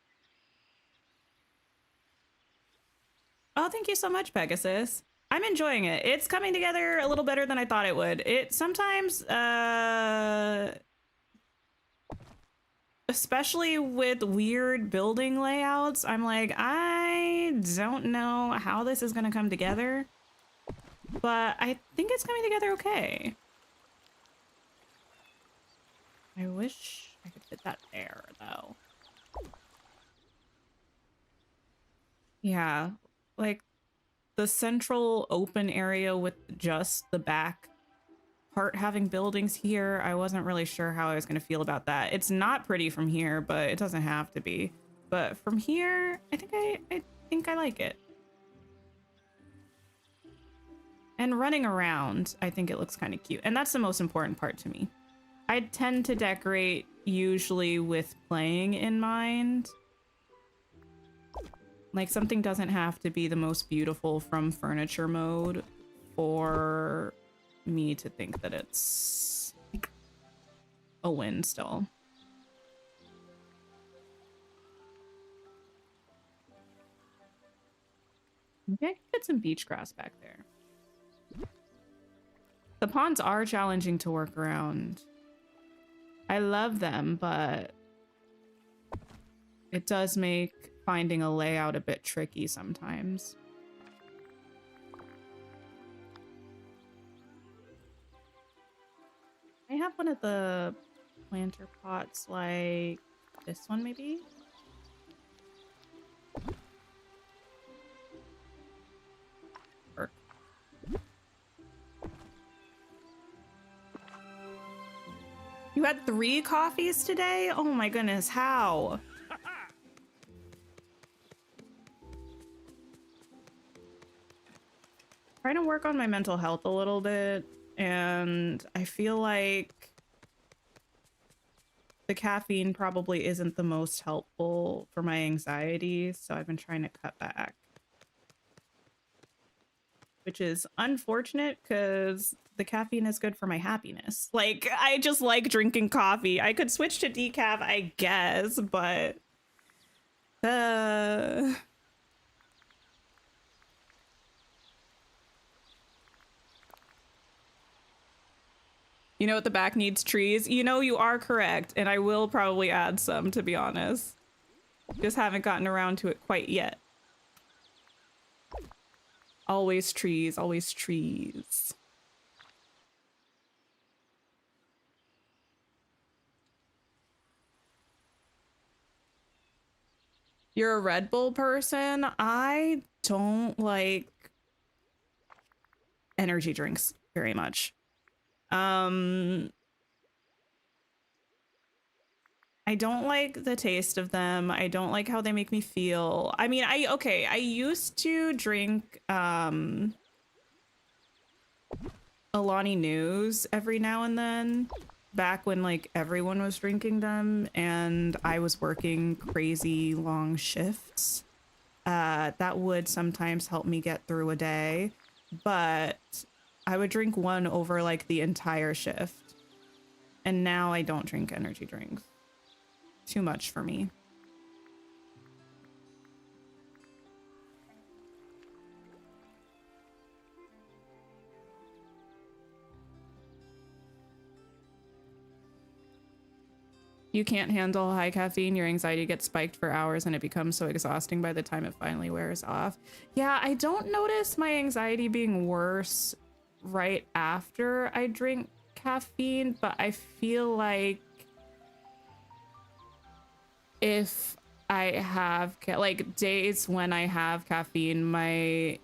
Oh, thank you so much, Pegasus. I'm enjoying it. It's coming together a little better than I thought it would. It sometimes, especially with weird building layouts, I'm like, I don't know how this is gonna come together, but I think it's coming together okay. I wish I could fit that there, though. Yeah, like the central open area with just the back part having buildings here, I wasn't really sure how I was going to feel about that. It's not pretty from here, but it doesn't have to be. But from here, I think I like it. And running around, I think it looks kind of cute. And that's the most important part to me. I tend to decorate usually with playing in mind. Like, something doesn't have to be the most beautiful from furniture mode for me to think that it's a win still. Maybe I can get some beach grass back there. The ponds are challenging to work around. I love them, but it does make finding a layout a bit tricky sometimes. I have one of the planter pots like this one maybe? Or you had 3 coffees today? Oh my goodness, how? trying to work on my mental health a little bit, and I feel like the caffeine probably isn't the most helpful for my anxiety, so I've been trying to cut back. Which is unfortunate because the caffeine is good for my happiness. Like, I just like drinking coffee. I could switch to decaf, I guess, but you know what, the back needs trees? You know, you are correct, and I will probably add some, to be honest. Just haven't gotten around to it quite yet. Always trees, always trees. You're a Red Bull person? I don't like energy drinks very much. I don't like the taste of them. I don't like how they make me feel. I mean, I used to drink Alani News every now and then, back when like everyone was drinking them and I was working crazy long shifts. That would sometimes help me get through a day, but I would drink one over like the entire shift. And now I don't drink energy drinks. Too much for me. You can't handle high caffeine, your anxiety gets spiked for hours and it becomes so exhausting by the time it finally wears off. Yeah, I don't notice my anxiety being worse right after I drink caffeine, but I feel like if I have like days when I have caffeine, my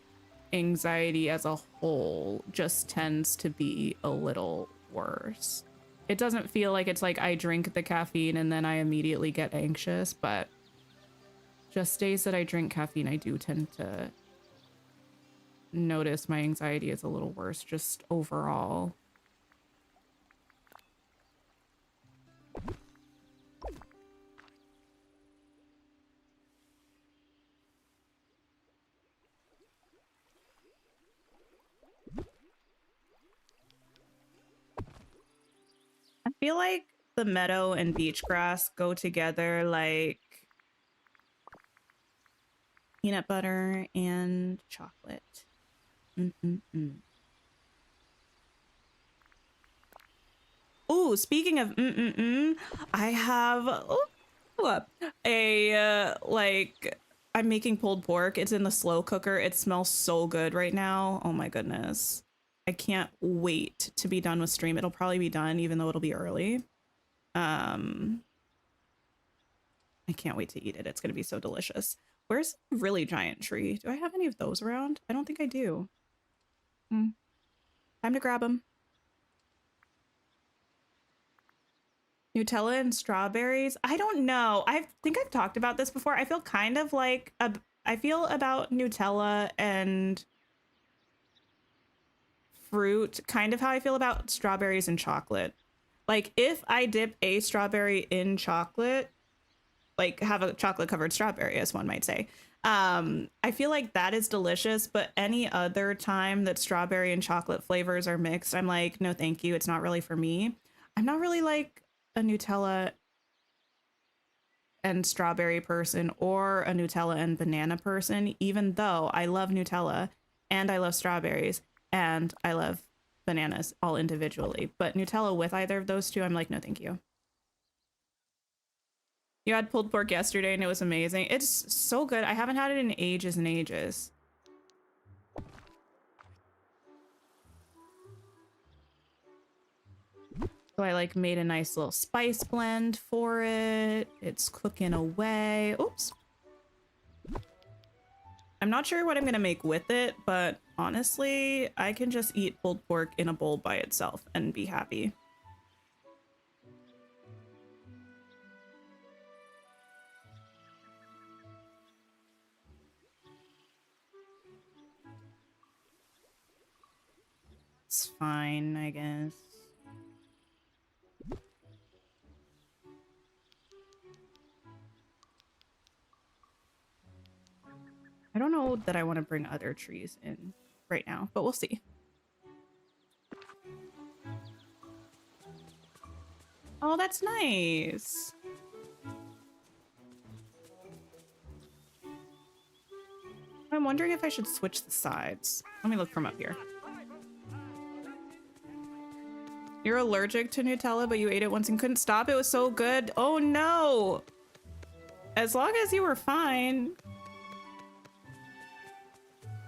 anxiety as a whole just tends to be a little worse. It doesn't feel like it's like I drink the caffeine and then I immediately get anxious, but just days that I drink caffeine, I do tend to notice my anxiety is a little worse just overall. I feel like the meadow and beach grass go together like peanut butter and chocolate. Ooh, speaking of I have like I'm making pulled pork. It's in the slow cooker. It smells so good right now. Oh my goodness. I can't wait to be done with stream. It'll probably be done even though it'll be early. I can't wait to eat it. It's going to be so delicious. Where's a really giant tree? Do I have any of those around? I don't think I do. Time to grab them. Nutella and strawberries. I don't know. I think I've talked about this before. I feel kind of like I feel about Nutella and fruit kind of how I feel about strawberries and chocolate. Like if I dip a strawberry in chocolate, like have a chocolate covered strawberry, as one might say, I feel like that is delicious, but any other time that strawberry and chocolate flavors are mixed, I'm like, no thank you, it's not really for me. I'm not really like a Nutella and strawberry person or a Nutella and banana person, even though I love Nutella and I love strawberries and I love bananas all individually. But Nutella with either of those two, I'm like, no thank you. You had pulled pork yesterday and it was amazing. It's so good. I haven't had it in ages and ages. So I like made a nice little spice blend for it. It's cooking away. Oops. I'm not sure what I'm gonna make with it, but honestly, I can just eat pulled pork in a bowl by itself and be happy. That's fine, I guess. I don't know that I want to bring other trees in right now, but we'll see. Oh, that's nice. I'm wondering if I should switch the sides. Let me look from up here. You're allergic to Nutella, but you ate it once and couldn't stop. It was so good. Oh no. As long as you were fine.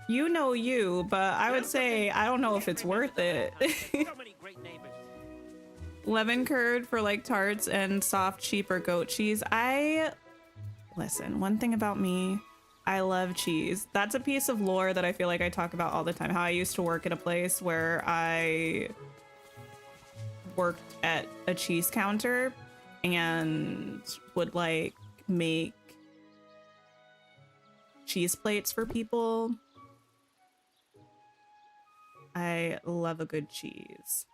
You know you, but I would say I don't know if it's worth it. So many great neighbors. Lemon curd for like tarts and soft sheep or goat cheese. Listen, one thing about me, I love cheese. That's a piece of lore that I feel like I talk about all the time. How I used to work at a place where I worked at a cheese counter and would like make cheese plates for people. I love a good cheese.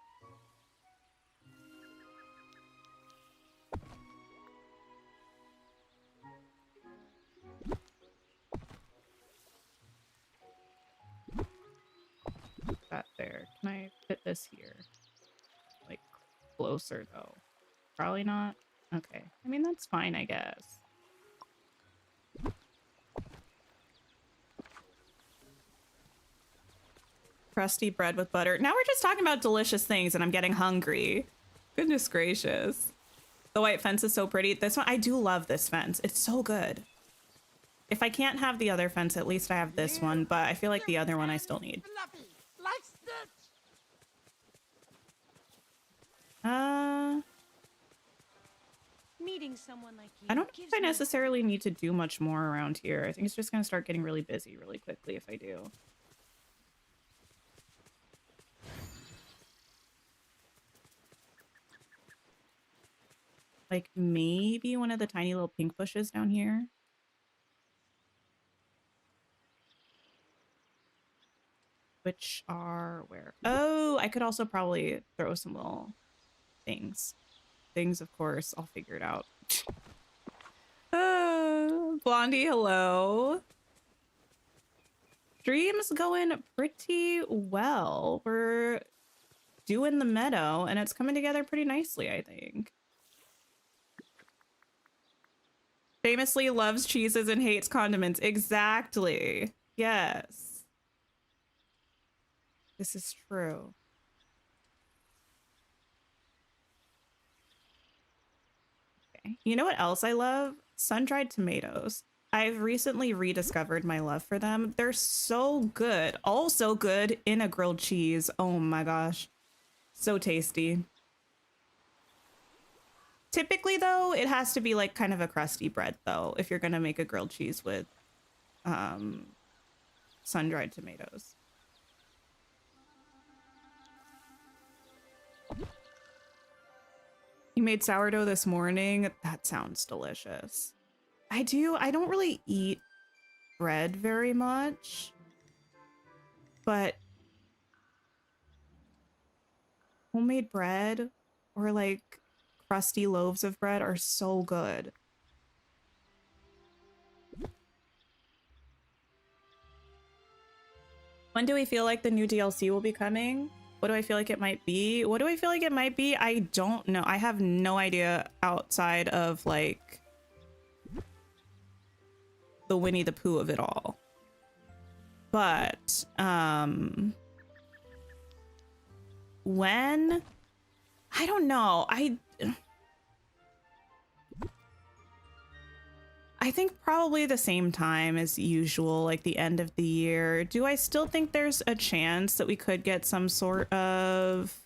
That there. Can I fit this here? Like closer though. Probably not. Okay. I mean, that's fine, I guess. Crusty bread with butter. Now we're just talking about delicious things and I'm getting hungry. Goodness gracious. The white fence is so pretty. This one, I do love this fence. It's so good. If I can't have the other fence, at least I have this one, but I feel like the other one I still need. Meeting someone like you. I don't know if I necessarily need to do much more around here. I think it's just gonna start getting really busy really quickly if I do. Like maybe one of the tiny little pink bushes down here. Which are where? Oh, I could also probably throw some little things. Things, of course. I'll figure it out. Blondie, hello. Stream's going pretty well. We're doing the meadow, and it's coming together pretty nicely, I think. Famously loves cheeses and hates condiments. Exactly. Yes. This is true. Okay. You know what else I love? Sun-dried tomatoes. I've recently rediscovered my love for them. They're so good. Also good in a grilled cheese. Oh my gosh. So tasty. Typically, though, it has to be like kind of a crusty bread, though, if you're going to make a grilled cheese with sun-dried tomatoes. You made sourdough this morning? That sounds delicious. I don't really eat bread very much, but homemade bread or like crusty loaves of bread are so good. When do we feel like the new DLC will be coming? What do I feel like it might be? What do I feel like it might be? I don't know. I have no idea outside of like the Winnie the Pooh of it all. But when? I don't know. I think probably the same time as usual, like the end of the year. Do I still think there's a chance that we could get some sort of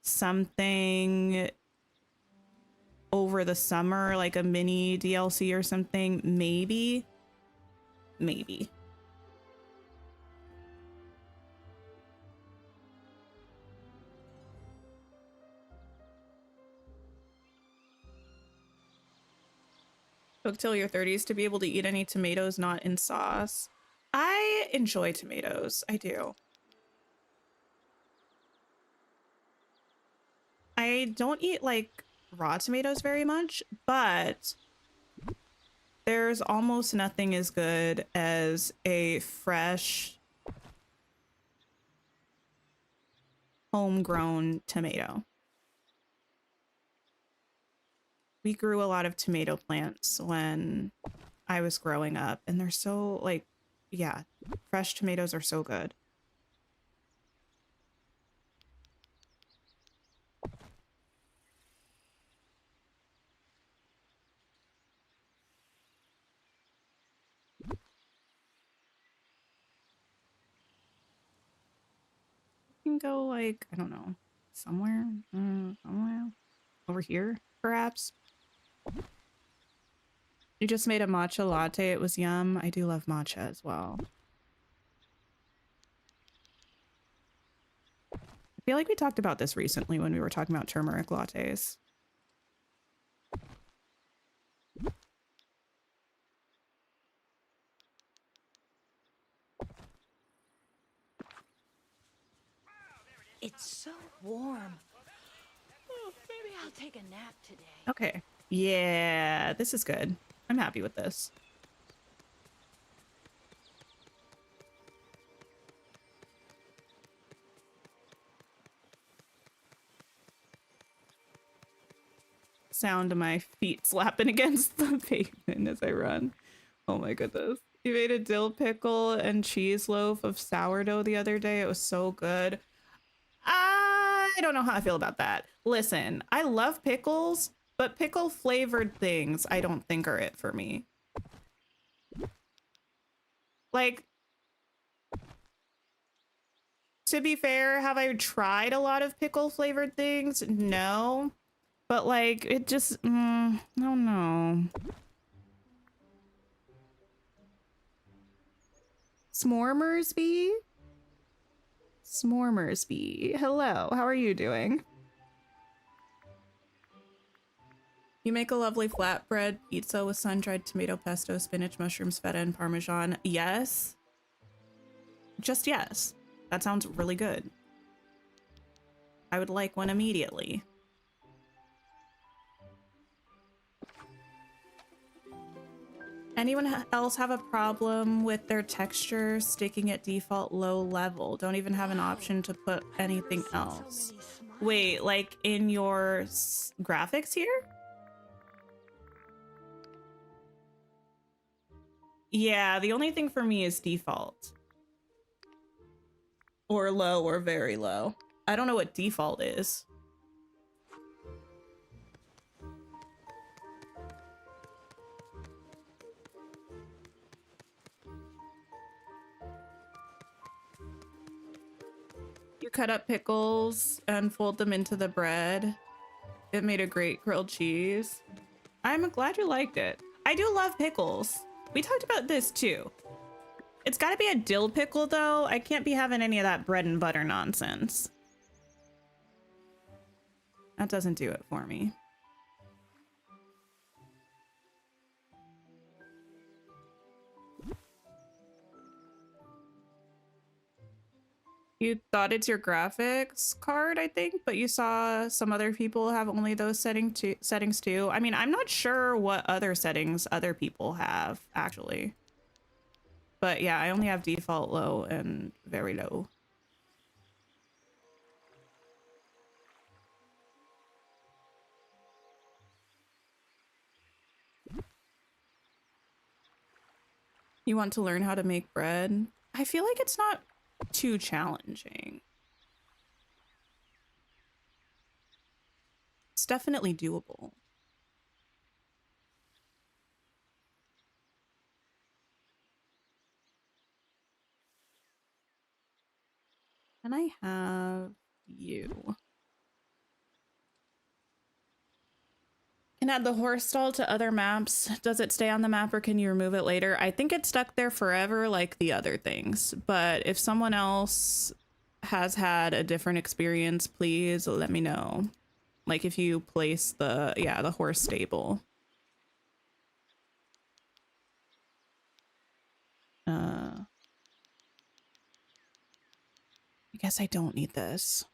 something over the summer, like a mini DLC or something? Maybe. Maybe. Cook till your 30s to be able to eat any tomatoes not in sauce. I enjoy tomatoes. I do. I don't eat like raw tomatoes very much, but there's almost nothing as good as a fresh homegrown tomato. We grew a lot of tomato plants when I was growing up, and they're so like, yeah, fresh tomatoes are so good. You can go like, I don't know, somewhere, somewhere over here, perhaps. You just made a matcha latte. It was yum. I do love matcha as well. I feel like we talked about this recently when we were talking about turmeric lattes. It's so warm. Oh, maybe I'll take a nap today. Okay. Yeah, this is good. I'm happy with this. Sound of my feet slapping against the pavement as I run. Oh my goodness. You made a dill pickle and cheese loaf of sourdough the other day. It was so good. I don't know how I feel about that. Listen, I love pickles, but pickle flavored things I don't think are it for me. Like, to be fair, have I tried a lot of pickle flavored things? No. But like, it just, I don't know. S'mormersby? S'mormersby. Hello, how are you doing? You make a lovely flatbread pizza with sun-dried tomato pesto, spinach, mushrooms, feta, and parmesan. Yes. Just yes. That sounds really good. I would like one immediately. Anyone else have a problem with their texture sticking at default low level? Don't even have an option to put anything else. Wait, like in your graphics here? Yeah, the only thing for me is default. Or low or very low. I don't know what default is. You cut up pickles and fold them into the bread. It made a great grilled cheese. I'm glad you liked it. I do love pickles. We talked about this too. It's got to be a dill pickle though. I can't be having any of that bread and butter nonsense. That doesn't do it for me. You thought it's your graphics card, I think, but you saw some other people have only those settings too. I mean, I'm not sure what other settings other people have, actually. But yeah, I only have default low and very low. You want to learn how to make bread? I feel like it's not too challenging. It's definitely doable. Can I have you? Can add the horse stall to other maps. Does it stay on the map or can you remove it later? I think it's stuck there forever like the other things. But if someone else has had a different experience, please let me know. Like if you place the, yeah, the horse stable. I guess I don't need this.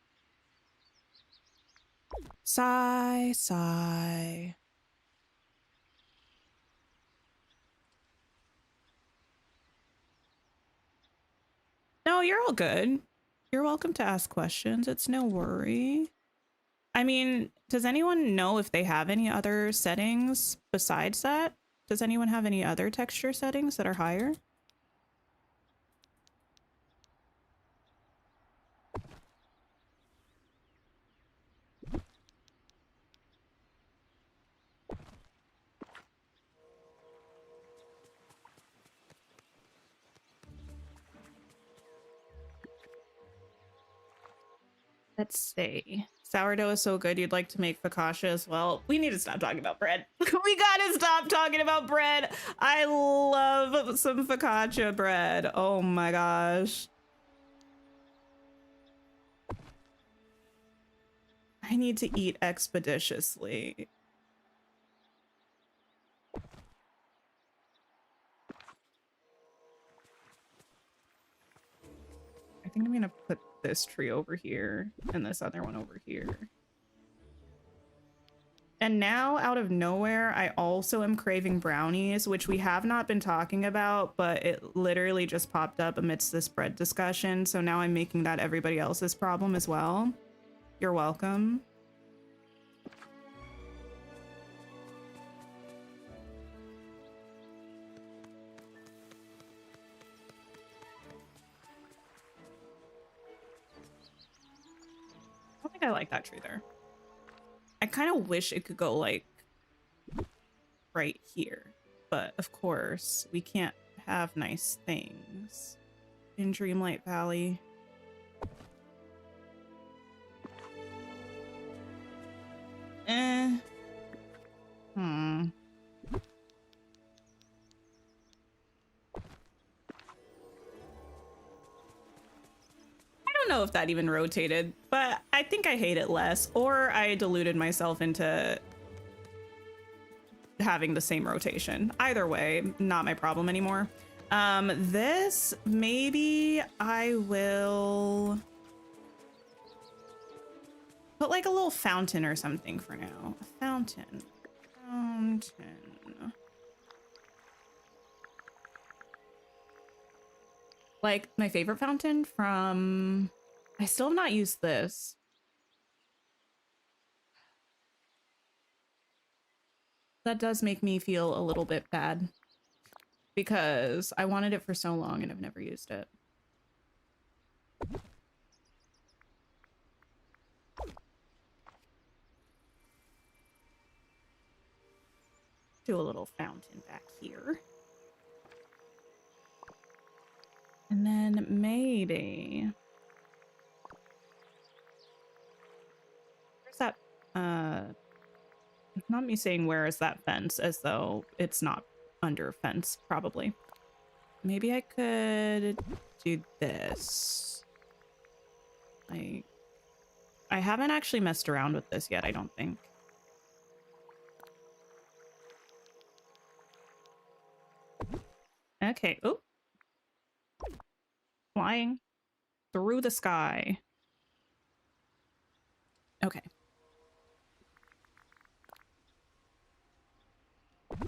Sigh, sigh. No, you're all good. You're welcome to ask questions. It's no worry. I mean, does anyone know if they have any other settings besides that? Does anyone have any other texture settings that are higher? Let's see. Sourdough is so good, you'd like to make focaccia as well. We need to stop talking about bread. We gotta stop talking about bread. I love some focaccia bread. Oh my gosh. I need to eat expeditiously. I think I'm gonna put this tree over here and this other one over here. And now, out of nowhere, I also am craving brownies, which we have not been talking about, but it literally just popped up amidst this bread discussion. So now I'm making that everybody else's problem as well. You're welcome. I don't think I like that tree there. I kind of wish it could go like right here, but of course we can't have nice things in Dreamlight Valley. I don't know if that even rotated, but I think I hate it less, or I deluded myself into having the same rotation. Either way, not my problem anymore. This, maybe I will put like a little fountain or something for now. A fountain. Like my favorite fountain from... I still have not used this. That does make me feel a little bit bad because I wanted it for so long and I've never used it. Do a little fountain back here. And then maybe... Where's that? Not me saying where is that fence as though it's not under fence, probably. Maybe I could do this. Like, I haven't actually messed around with this yet, I don't think. Okay. Oh. Flying through the sky. Okay.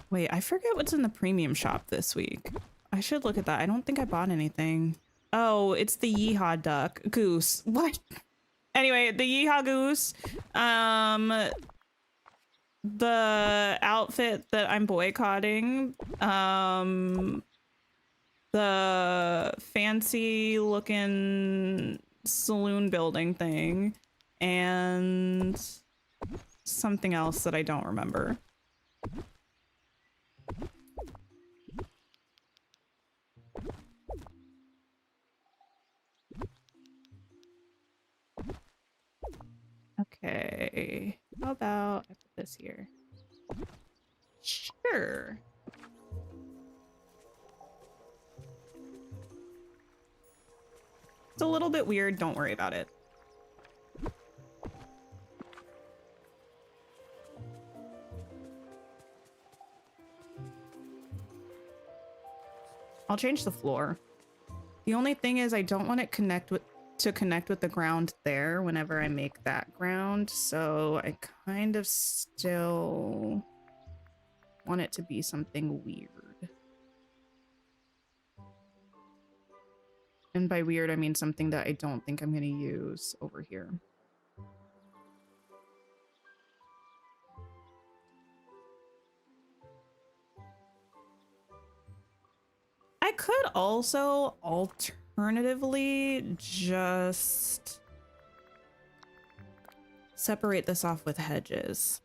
Wait, I forget what's in the premium shop this week. I should look at that. I don't think I bought anything. Oh, it's the Yeehaw duck. Goose. What? Anyway, the Yeehaw goose. The outfit that I'm boycotting. The fancy looking saloon building thing. And something else that I don't remember. Okay, how about I put this here? Sure. It's a little bit weird, don't worry about it. I'll change the floor. The only thing is I don't want it to connect with the ground there whenever I make that background, so I kind of still want it to be something weird. And by weird, I mean something that I don't think I'm going to use over here. I could also alternatively just separate this off with hedges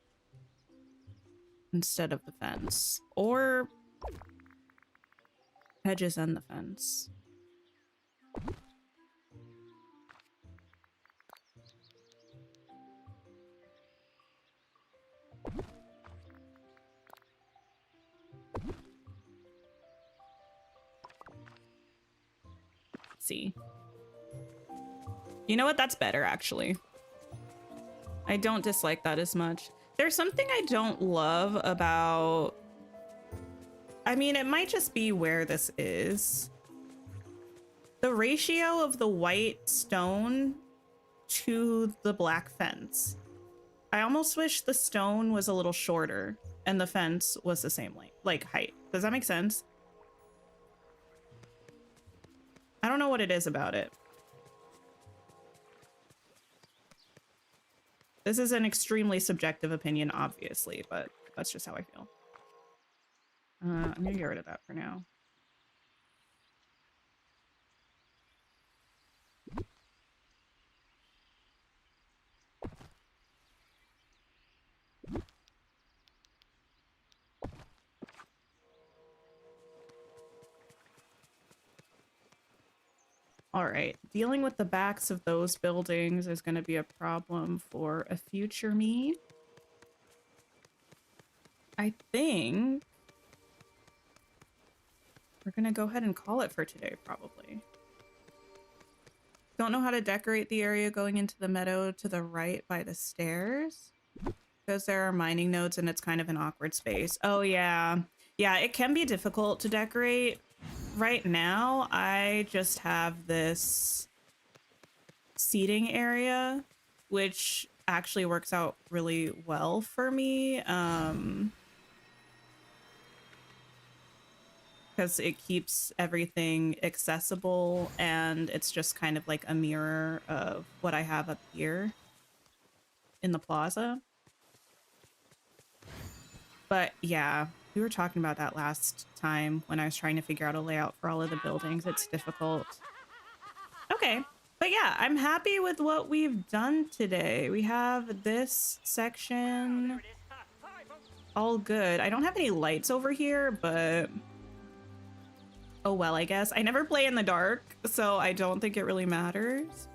instead of the fence, or hedges and the fence. See, you know what, that's better actually. I don't dislike that as much. There's something I don't love about, I mean, it might just be where this is, the ratio of the white stone to the black fence. I almost wish the stone was a little shorter and the fence was the same length, like height. Does that make sense? I don't know what it is about it. This is an extremely subjective opinion, obviously, but that's just how I feel. I'm gonna get rid of that for now. All right, dealing with the backs of those buildings is going to be a problem for a future me. I think we're going to go ahead and call it for today, probably. Don't know how to decorate the area going into the meadow to the right by the stairs, because there are mining nodes and it's kind of an awkward space. Oh, yeah. Yeah, it can be difficult to decorate. Right now, I just have this seating area, which actually works out really well for me, because it keeps everything accessible, and it's just kind of like a mirror of what I have up here in the plaza. But yeah, we were talking about that last time when I was trying to figure out a layout for all of the buildings. It's difficult. Okay, but yeah, I'm happy with what we've done today. We have this section all good. I don't have any lights over here, but oh well, I guess. I never play in the dark, so I don't think it really matters.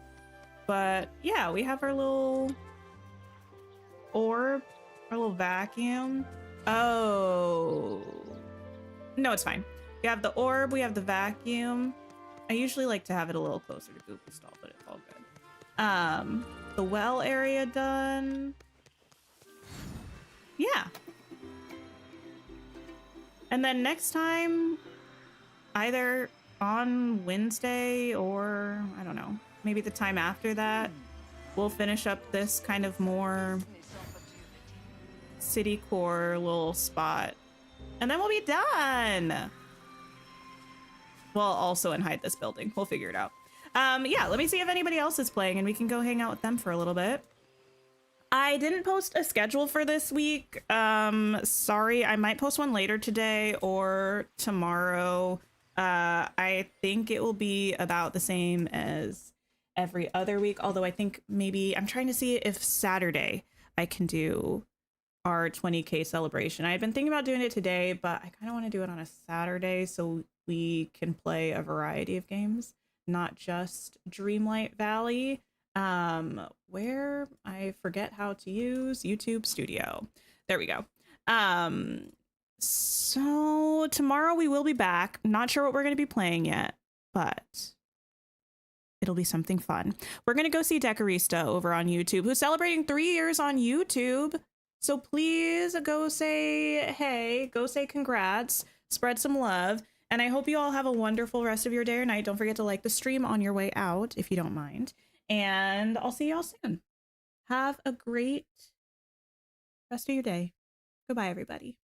But yeah, we have our little orb, our little vacuum. Oh, no, it's fine. We have the orb, we have the vacuum. I usually like to have it a little closer to Google Stall, but it's all good. The well area done. Yeah. And then next time, either on Wednesday or, I don't know, maybe the time after that, we'll finish up this kind of more city core little spot, and then we'll be done. Well, also and hide this building. We'll figure it out. Yeah, let me see if anybody else is playing and we can go hang out with them for a little bit. I didn't post a schedule for this week. Sorry, I might post one later today or tomorrow. I think it will be about the same as every other week, although I think maybe I'm trying to see if Saturday I can do our 20K celebration. I've been thinking about doing it today, but I kind of want to do it on a Saturday so we can play a variety of games, not just Dreamlight Valley, where I forget how to use YouTube Studio. There we go. So tomorrow we will be back. Not sure what we're going to be playing yet, but it'll be something fun. We're going to go see Decorista over on YouTube, who's celebrating 3 years on YouTube. So please go say hey, go say congrats, spread some love, and I hope you all have a wonderful rest of your day or night. Don't forget to like the stream on your way out if you don't mind, and I'll see y'all soon. Have a great rest of your day. Goodbye, everybody.